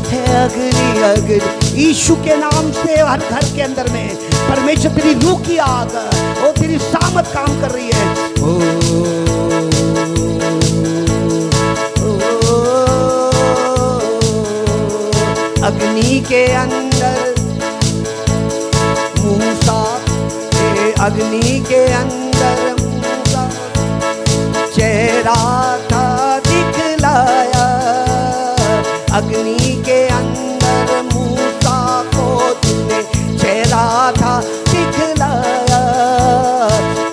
हे अग्नि अग्नि। यीशु के नाम से हर घर के अंदर में परमेश्वर तेरी रूह की आग, वो तेरी सामत काम कर रही है। ओ, अग्नि के अंदर मूसा, अग्नि के अंदर मूसा चेहरा था दिखलाया। अग्नि के अंदर मूसा को तूने चेहरा था दिखलाया।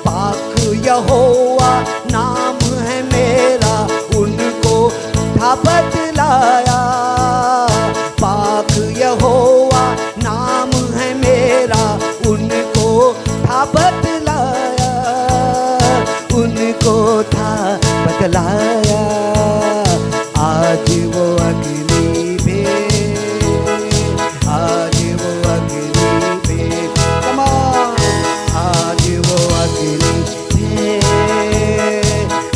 पाक यहोवा नाम है मेरा, उनको था बतलाया। पाक यहोवा नाम है मेरा, उनको था बतलाया, उनको था बतलाया। आज वो अग्नि भेज, आज वो अग्नि भेज, कम ऑन, आज वो अग्नि भेज।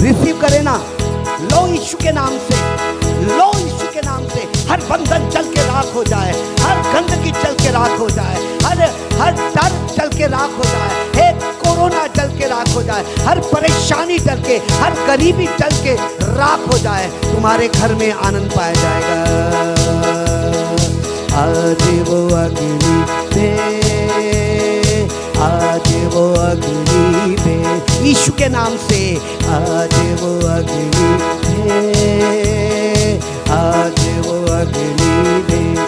रिसीव करे ना, लो यीशु के नाम से, लो यीशु के नाम से। हर बंधन चल के राख हो जाए, हर गंदगी चल के राख हो जाए, हर डर चल के राख हो जाए, हे कोरोना चल के राख हो जाए, हर परेशानी चल के, हर गरीबी चल के राख हो जाए। तुम्हारे घर में आनंद पाया जाएगा। आज वो अग्नि भेज, आज वो अग्नि भेज, यीशु के नाम से। आज वो अग्नि भेज, आज वो अग्नि भेज,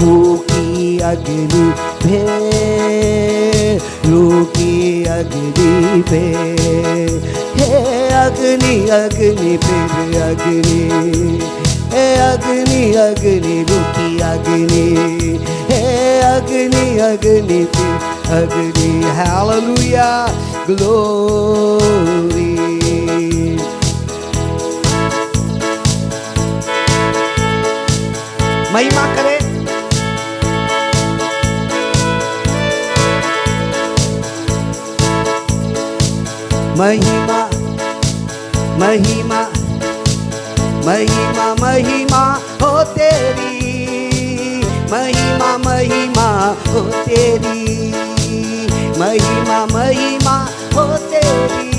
रूह की अग्नि भेज, रूह की अग्नि भेज, हे अग्नि अग्नि फिर अग्नि, हे अग्नि अग्नि रूह की अग्नि, हे अग्नि अग्नि फिर अग्नि। Hallelujah, glory. महिमा करे, महिमा महिमा महिमा महिमा हो तेरी, महिमा महिमा हो तेरी, महिमा महिमा हो तेरी,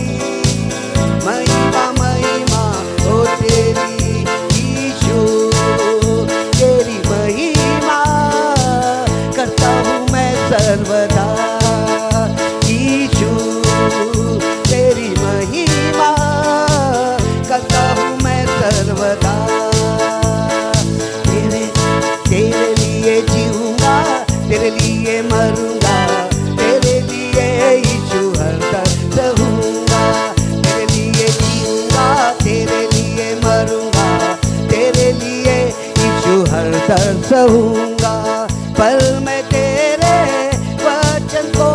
महिमा महिमा हो तेरी। यीशु तेरी महिमा करता हूँ मैं सर्वदा। यीशु तेरी महिमा करता हूँ मैं सर्वदा। तेरे लिए जीऊंगा, तेरे लिए मरूंगा, तेरे लिए यीशु हर दर्द सहूंगा। तेरे लिए जीऊंगा, तेरे लिए मरूंगा, तेरे लिए यीशु हर दर्द सहूंगा। पर मैं तेरे वचन को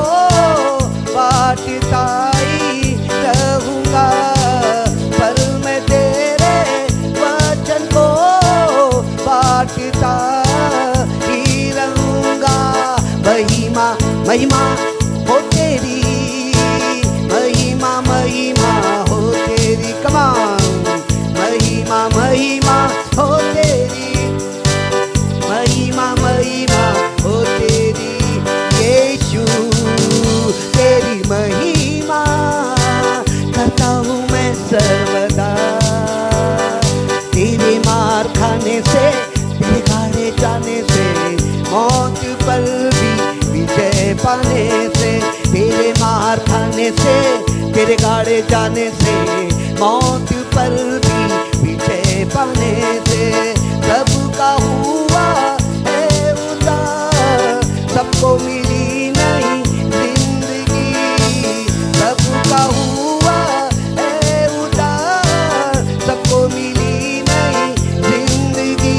बांटता ही रहूंगा, पर मैं तेरे वचन को बांटता ही रहूंगा। महिमा महिमा हो तेरी, महिमा महिमा हो तेरी, कमान। महिमा महिमा हो तेरी, महिमा महिमा हो तेरी। यीशु तेरी महिमा करता हूँ मैं सर्वदा। तेरे मार खाने से, तेरे गाड़े जाने से, मौत पर भी विजय पाने से। तेरे मार खाने से, तेरे गाड़े जाने से, मौत पर भी विजय पाने से। सबका हुआ है उद्धार, सबको मिली नहीं जिंदगी, सबका हुआ है उद्धार, सबको मिली नहीं जिंदगी।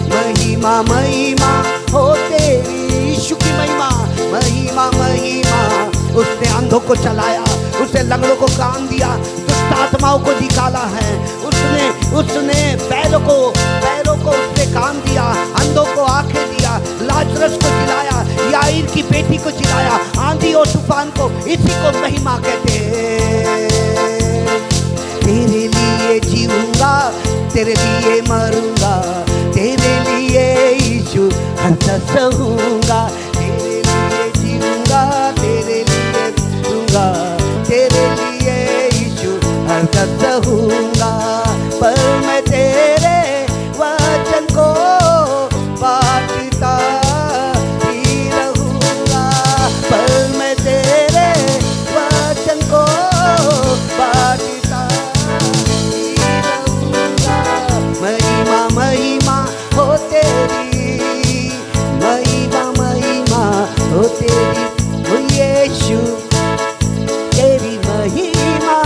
महिमा महिमा हो तेरी, यीशु की महिमा, महिमा महिमा। उसने अंधों को चलाया, उसने लंगड़ों को काम दिया, दुष्ट आत्माओं को निकाला है। उसने पैरों को उसने काम दिया, अंधों को आंखें दिया, याईर की बेटी को जिलाया, आंधी और तूफान को, इसी को महिमा कहते हैं। तेरे लिए जीऊंगा, तेरे लिए मरूंगा, तेरे लिए यीशु हंसता सहूंगा। तेरे लिए जीऊंगा, तेरे लिए मरूंगा, तेरे लिए यीशु हंसता सहूंगा। पर मैं तेरे वचन को बांटता ही रहूंगा, पर मैं तेरे वचन को बांटता ही रहूंगा। महिमा महिमा हो तेरी, महिमा महिमा हो तेरी, ओ यीशु तेरी महिमा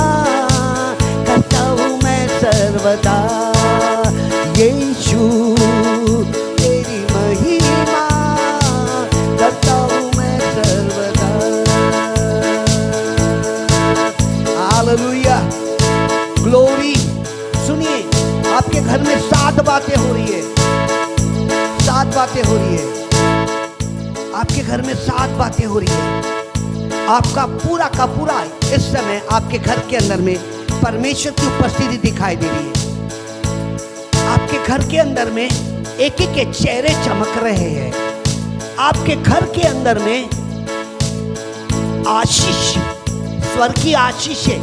करता हूँ मैं सर्वदा। यीशु तेरी महिमा करता हूँ मैं सर्वदा। Hallelujah, glory. सुनिए, आपके घर में 7 बातें हो रही है, 7 बातें हो रही है। आपके घर में 7 बातें हो रही है। आपका पूरा का पूरा इस समय आपके घर के अंदर में परमेश्वर की उपस्थिति दिखाई दे रही है। आपके घर के अंदर में एक एक के चेहरे चमक रहे हैं। आपके घर के अंदर में आशीष, स्वर्ग की आशीषें,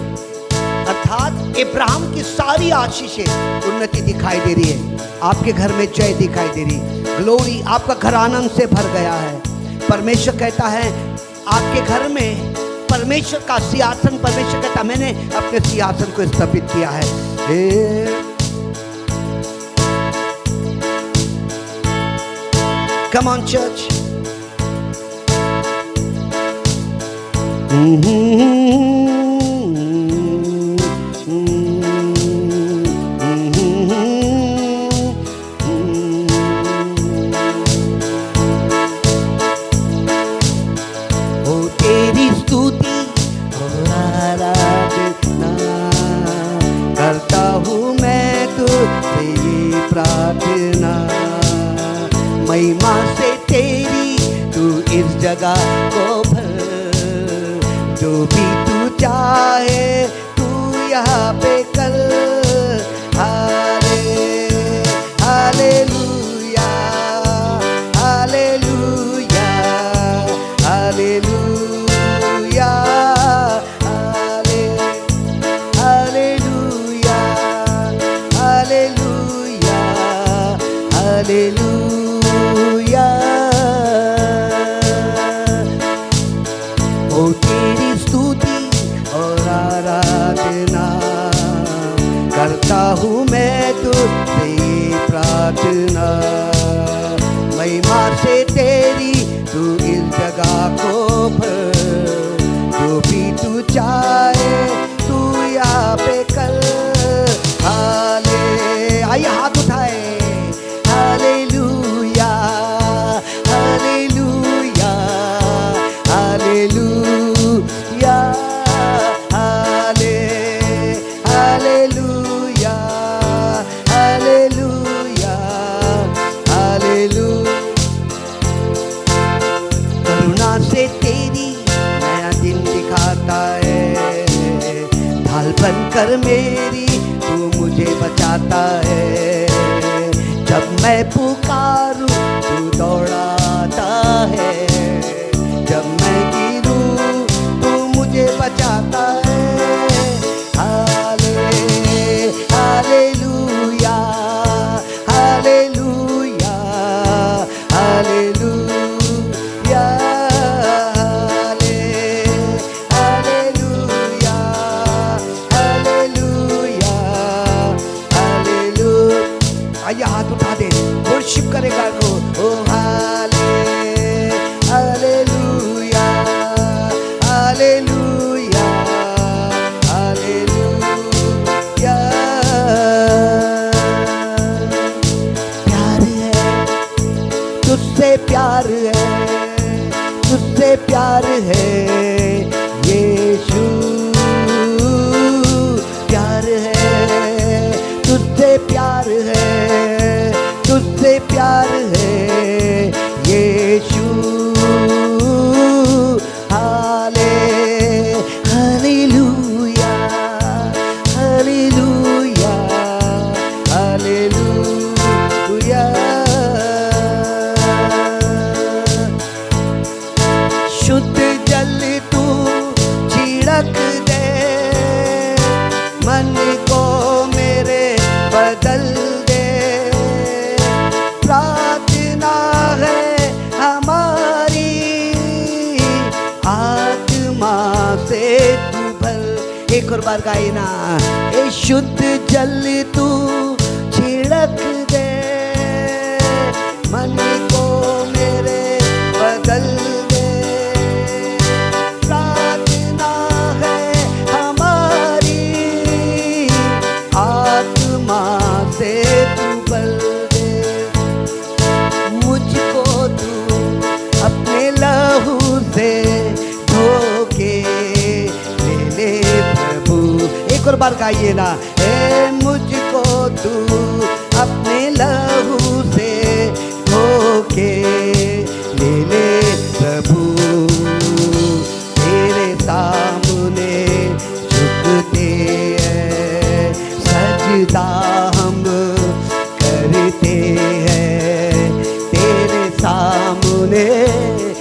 अर्थात इब्राहिम की सारी आशीषें, उन्नति दिखाई दे रही है। आपके घर में जय दिखाई दे रही है, ग्लोरी। आपका घर आनंद से भर गया है। परमेश्वर कहता है आपके घर में परमेश्वर का सिंहासन, परमेश्वर कहता मैंने अपने सिंहासन को स्थापित किया है। Come on, church. ओ तेरी स्तुति और आराधना करता हूँ मैं तुझसे ये प्रार्थना। महिमा से तेरी तू इस जगह को भर, जो भी तू चाहे तू यहाँ पे कर। हाले हालेलुया हालेलुया हालेलुया हाले हालेलुया हालेलुया हालेलुया। ओ तेरी स्तुति और आराधना करता हूँ मैं तुझसे प्रार्थना। महिमा से तेरी तू इस जगह को भर, जो भी तू चाहे तू यहाँ पे कर। हाले, आइए हाथ उठाए। हालेलुया हालेलुया हालेलुया हाले हालेलुया हालेलुया हालेलुया। करुणा से तेरी नया दिन दिखाता है, ढाल बनकर मेरी तू मुझे बचाता है। जब मैं पुकारूं तू दौड़ाता है, जब मैं गिरूं तू मुझे बचाता है। हाले हालेलुया हालेलुया हालेलुया हाले हालेलुया हालेलुया हालेलुया। आइए हाथ उठा दे, वर्शिप करेगा ओ हाले हालेलुया हालेलुया हालेलुया। प्यार है तुझसे, प्यार है तुझसे, प्यार है यीशु। प्यार है तुझसे, प्यार है तुझसे, प्यार है यीशु। एक और बार गाए ना, ए शुद्ध जल तू छिड़क दे, मन को मेरे बदल दे। प्रार्थना है हमारी, आत्मा से तू बल दे। मुझको तू अपने लहू से धो के ले ले प्रभु। एक और बार गाइए ना, ए मुझको तू अपने लहू से धो के ले ले प्रभु। तेरे सामने झुकते हैं, सजदा हम करते हैं। तेरे सामने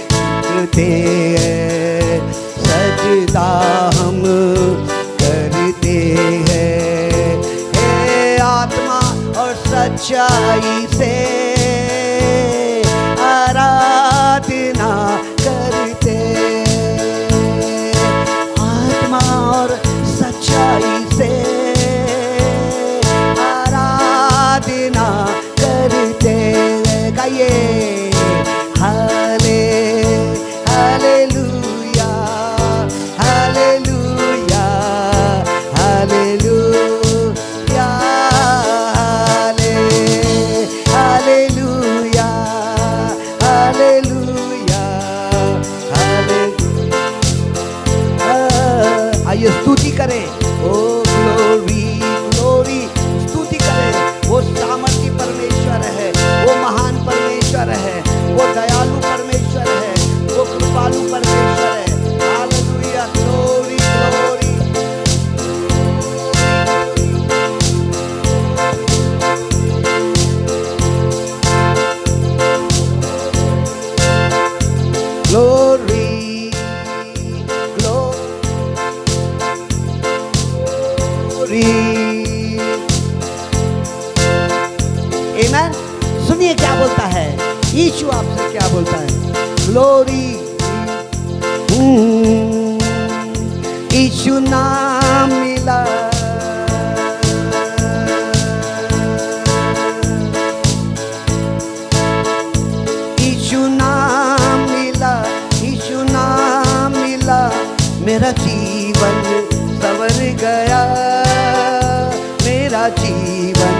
झुकते हैं, सजदा हम करते हैं। हे आत्मा और सच्चाई से आराधना करते, आत्मा और सच्चाई से आराधना करते। गाइए हाले हालेलुया हालेलुया हालेलुया हाले हालेलुया हालेलुया हालेलुया। आइए स्तुति करें, ओ ग्लोरी ग्लोरी, स्तुति करें। वो सामर्थी परमेश्वर है, वो महान परमेश्वर है, वो दयालु परमेश्वर है, वो कृपालु परमेश्वर है। Hallelujah, glory glory. Glory glory. Amen. सुनिए क्या बोलता है यीशु, आपसे क्या बोलता है। ग्लोरी, यीशु नाम मिला, यीशु नाम मिला, यीशु नाम मिला, मेरा जीवन संवर गया, मेरा जीवन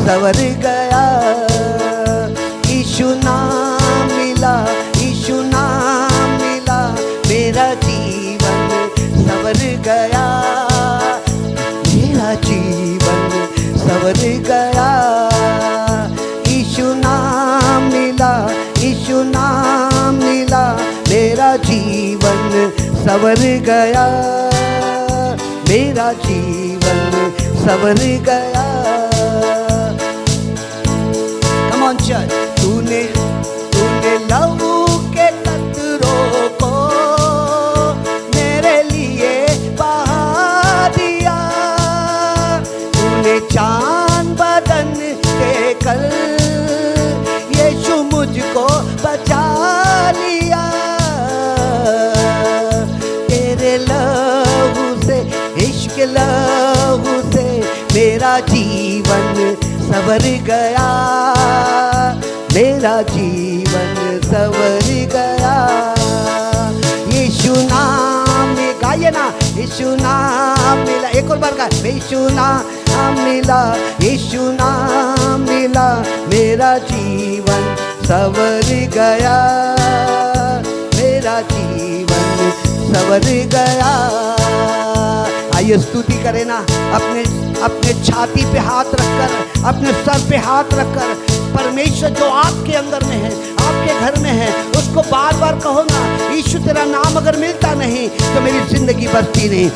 संवर गया। यीशु नाम मिला, यीशु नाम मिला, मेरा जीवन संवर गया, मेरा जीवन संवर गया। यीशु नाम मिला, यीशु नाम मिला, मेरा जीवन संवर गया, मेरा जीवन संवर गया। Come on church, तूने लहू के कतरों को मेरे लिए बहा दिया, तूने चांद बदन देकर यीशु मुझको बचा लिया। तेरे लहू से, इश्क लहू से मेरा जीवन संवर गया, मेरा जीवन संवर गया। यीशु नाम में गाइए ना, यीशु नाम मिला। एक और बार गाइए, यीशु नाम मिला, यीशु नाम मिला, मेरा जीवन संवर गया, मेरा जीवन संवर गया। आइए स्तुति करें ना, अपने छाती पे हाथ रखकर, अपने सर पे हाथ रखकर, परमेश्वर जो आपके अंदर में है, आपके घर में है, उसको बार बार कहो ना, यीशु तेरा नाम अगर मिलता नहीं तो मेरी जिंदगी बचती नहीं।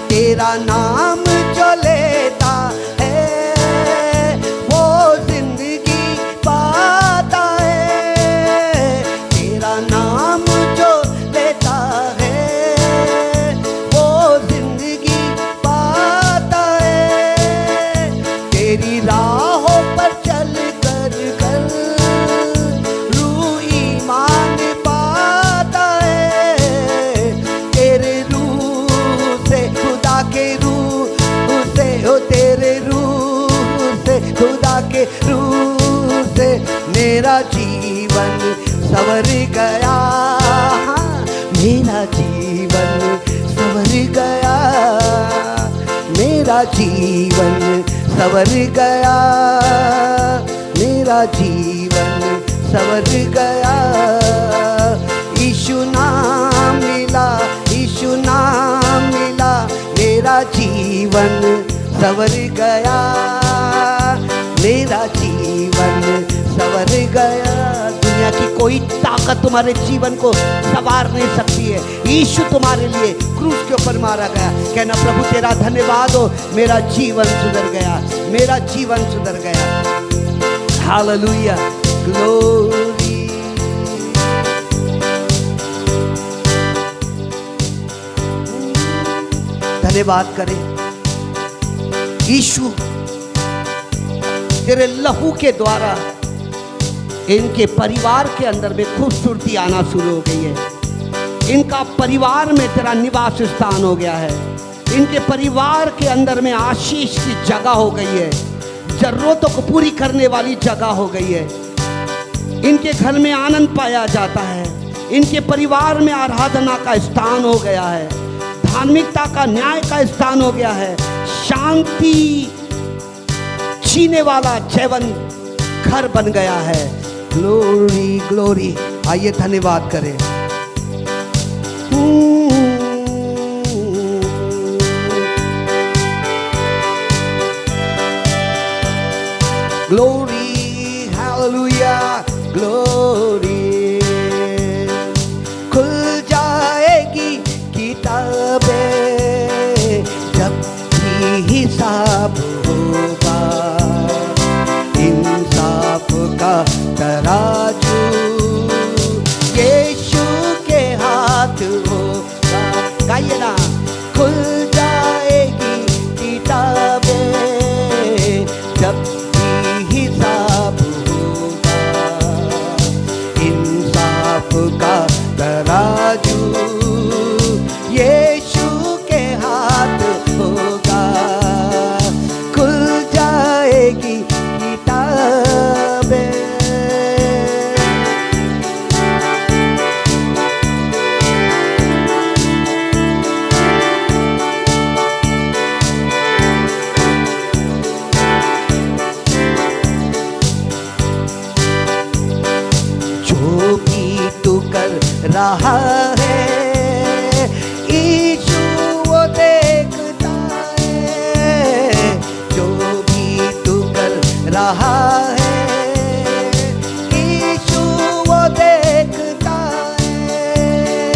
तेरा नाम जो लेता है वो जिंदगी पाता है, तेरा नाम जो लेता है वो जिंदगी पाता है। तेरी राहों पर चल कर रूह ईमान पाता है, तेरे रूह संवर गया, मेरा जीवन संवर गया, मेरा जीवन संवर गया, मेरा जीवन संवर गया। यीशु नाम मिला, यीशु नाम मिला, मेरा जीवन संवर गया, मेरा जीवन संवर गया। दुनिया की कोई ताकत तुम्हारे जीवन को संवार नहीं सकती है। यीशु तुम्हारे लिए क्रूस के ऊपर मारा गया। कहना प्रभु तेरा धन्यवाद हो, मेरा जीवन सुधर गया, मेरा जीवन सुधर गया। Hallelujah, glory. धन्यवाद करें यीशु, तेरे लहू के द्वारा इनके परिवार के अंदर में खूबसूरती आना शुरू हो गई है। इनका परिवार में तेरा निवास स्थान हो गया है। इनके परिवार के अंदर में आशीष की जगह हो गई है, जरूरतों को पूरी करने वाली जगह हो गई है। इनके घर में आनंद पाया जाता है। इनके परिवार में आराधना का स्थान हो गया है, धार्मिकता का, न्याय का स्थान हो गया है। शांति जीने वाला जीवन घर बन गया है। Glory glory. आइए धन्यवाद करें। Glory, hallelujah, glory. खुल जाएगी किताबें जब भी हिसाब होगा, इंसाफ का तराजू यीशु के हाथ होगा। गाइए ना। खुल जाएगी किताबें जब भी हिसाब होगा, इंसाफ का तराजू यीशु के हाथ होगा। खुल जाएगी किताबें। जो भी तू कर रहा है यीशु वो देखता है। जो भी तू कर रहा है यीशु वो देखता है।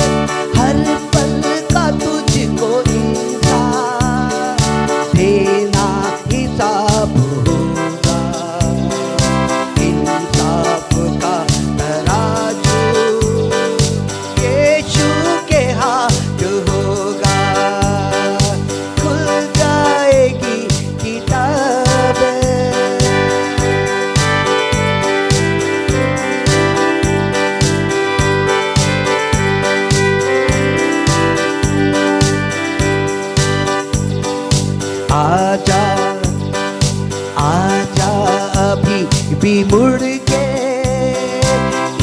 हर पल का तुझको इंसाफ देना हिसाब होगा, इंसाफ का तराजू यीशु के हाथ होगा। खुल जाएगी किताबें। आजा आजा अभी भी मुड़ के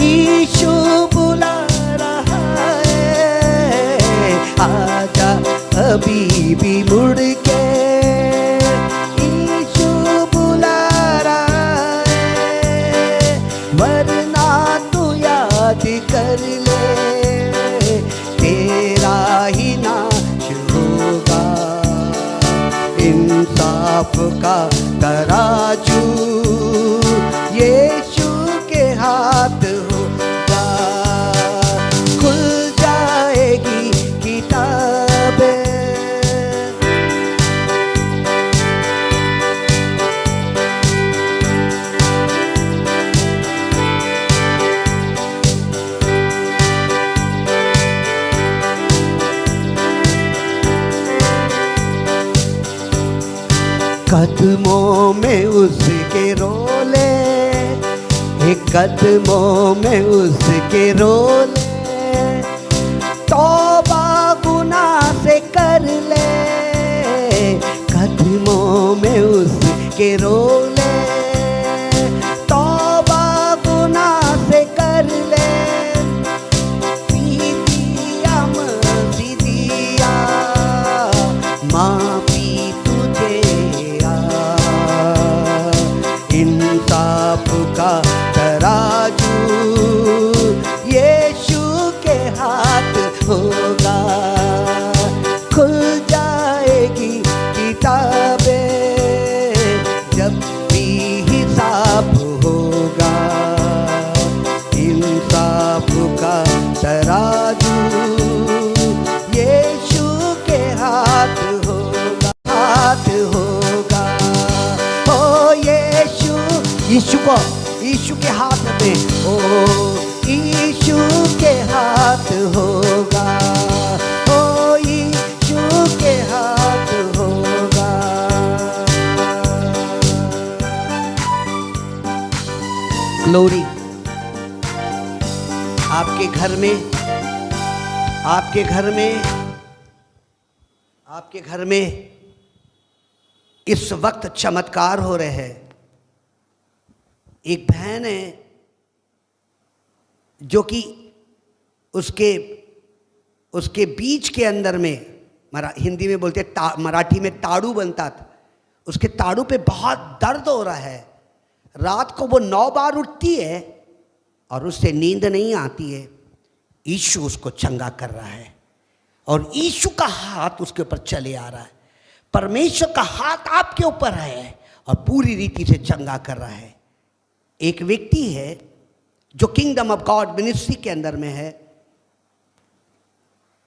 यीशु बुला रहा है। आजा अभी भी मुड़ के यीशु बुला रहा है। वरना तू याद कर ले तेरा ही नाश होगा, इंसाफ का तराजू यीशु के हाथ होगा। खुल जाएगी किताबें। कदमों में उसके रोले, एक कदमों में उसके रोले। तौबा गुनाह से कर ले, कदमों में उसके रोले। तौबा गुनाह से कर ले, के हाथ होगा, ओ यीशु के हाथ होगा। ग्लोरी। आपके घर में, आपके घर में, आपके घर में इस वक्त चमत्कार हो रहे हैं। एक बहन है जो कि उसके बीच के अंदर में, हिंदी में बोलते मराठी में ताड़ू बनता था, उसके ताड़ू पे बहुत दर्द हो रहा है। रात को वो 9 बार उठती है और उससे नींद नहीं आती है। यीशु उसको चंगा कर रहा है और यीशु का हाथ उसके ऊपर चले आ रहा है। परमेश्वर का हाथ आपके ऊपर है और पूरी रीति से चंगा कर रहा है। एक व्यक्ति है जो किंगडम ऑफ गॉड मिनिस्ट्री के अंदर में है,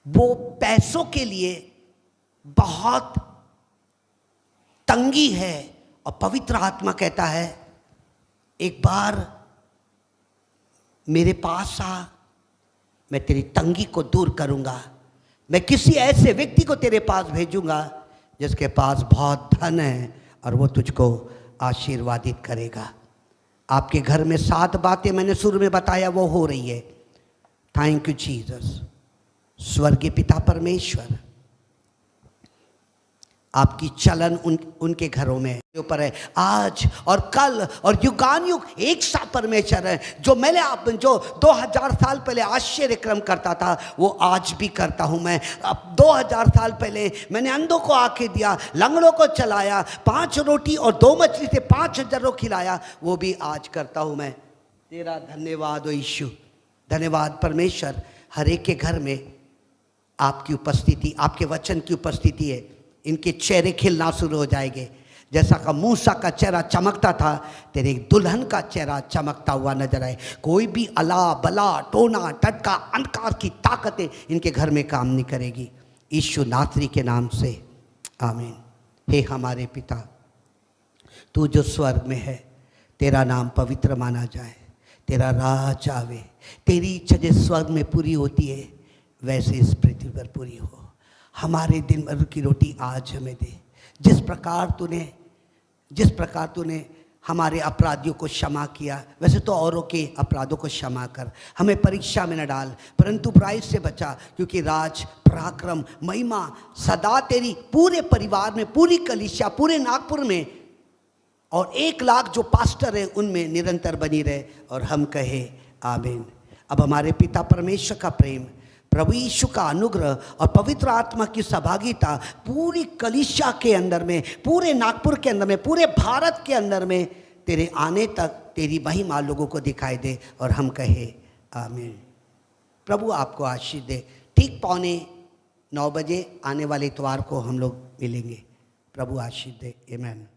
वो पैसों के लिए बहुत तंगी है और पवित्र आत्मा कहता है एक बार मेरे पास आ, मैं तेरी तंगी को दूर करूंगा। मैं किसी ऐसे व्यक्ति को तेरे पास भेजूंगा जिसके पास बहुत धन है और वो तुझको आशीर्वादित करेगा। आपके घर में 7 बातें मैंने शुरू में बताया वो हो रही है। Thank you Jesus. स्वर्गीय पिता परमेश्वर, आपकी चलन उनके घरों में ऊपर है आज और कल और युगानुयुग एक सा परमेश्वर है। जो 2000 साल पहले आश्चर्य क्रम करता था वो आज भी करता हूँ मैं। अब 2000 साल पहले मैंने अंधों को आंखें दिया, लंगड़ों को चलाया, 5 रोटी और 2 मछली से 5000 को खिलाया, वो भी आज करता हूँ मैं। तेरा धन्यवाद ओ यीशु, धन्यवाद परमेश्वर। हर एक के घर में आपकी उपस्थिति, आपके वचन की उपस्थिति है। इनके चेहरे खिलना शुरू हो जाएंगे। जैसा का मूसा का चेहरा चमकता था, तेरे दुल्हन का चेहरा चमकता हुआ नजर आए। कोई भी अला बला टोना टटका अंधकार की ताकतें इनके घर में काम नहीं करेगी, यीशु नासरी के नाम से आमीन। हे हमारे पिता, तू जो स्वर्ग में है, तेरा नाम पवित्र माना जाए, तेरा राज आवे, तेरी इच्छा जिस स्वर्ग में पूरी होती है वैसे इस पृथ्वी पर पूरी हो। हमारे दिन भर की रोटी आज हमें दे। जिस प्रकार तूने हमारे अपराधियों को क्षमा किया, वैसे तो औरों के अपराधों को क्षमा कर। हमें परीक्षा में न डाल, परंतु बुराई से बचा, क्योंकि राज, पराक्रम, महिमा सदा तेरी, पूरे परिवार में, पूरी कलीसिया, पूरे नागपुर में और 1 लाख जो पास्टर हैं उनमें निरंतर बनी रहे। और हम कहे आमीन। अब हमारे पिता परमेश्वर का प्रेम, प्रभु यीशु का अनुग्रह और पवित्र आत्मा की सहभागिता पूरी कलीसिया के अंदर में, पूरे नागपुर के अंदर में, पूरे भारत के अंदर में तेरे आने तक तेरी महिमा लोगों को दिखाई दे। और हम कहे आमीन। प्रभु आपको आशीष दे। ठीक 8:45 बजे आने वाले इतवार को हम लोग मिलेंगे। प्रभु आशीष दे। आमीन।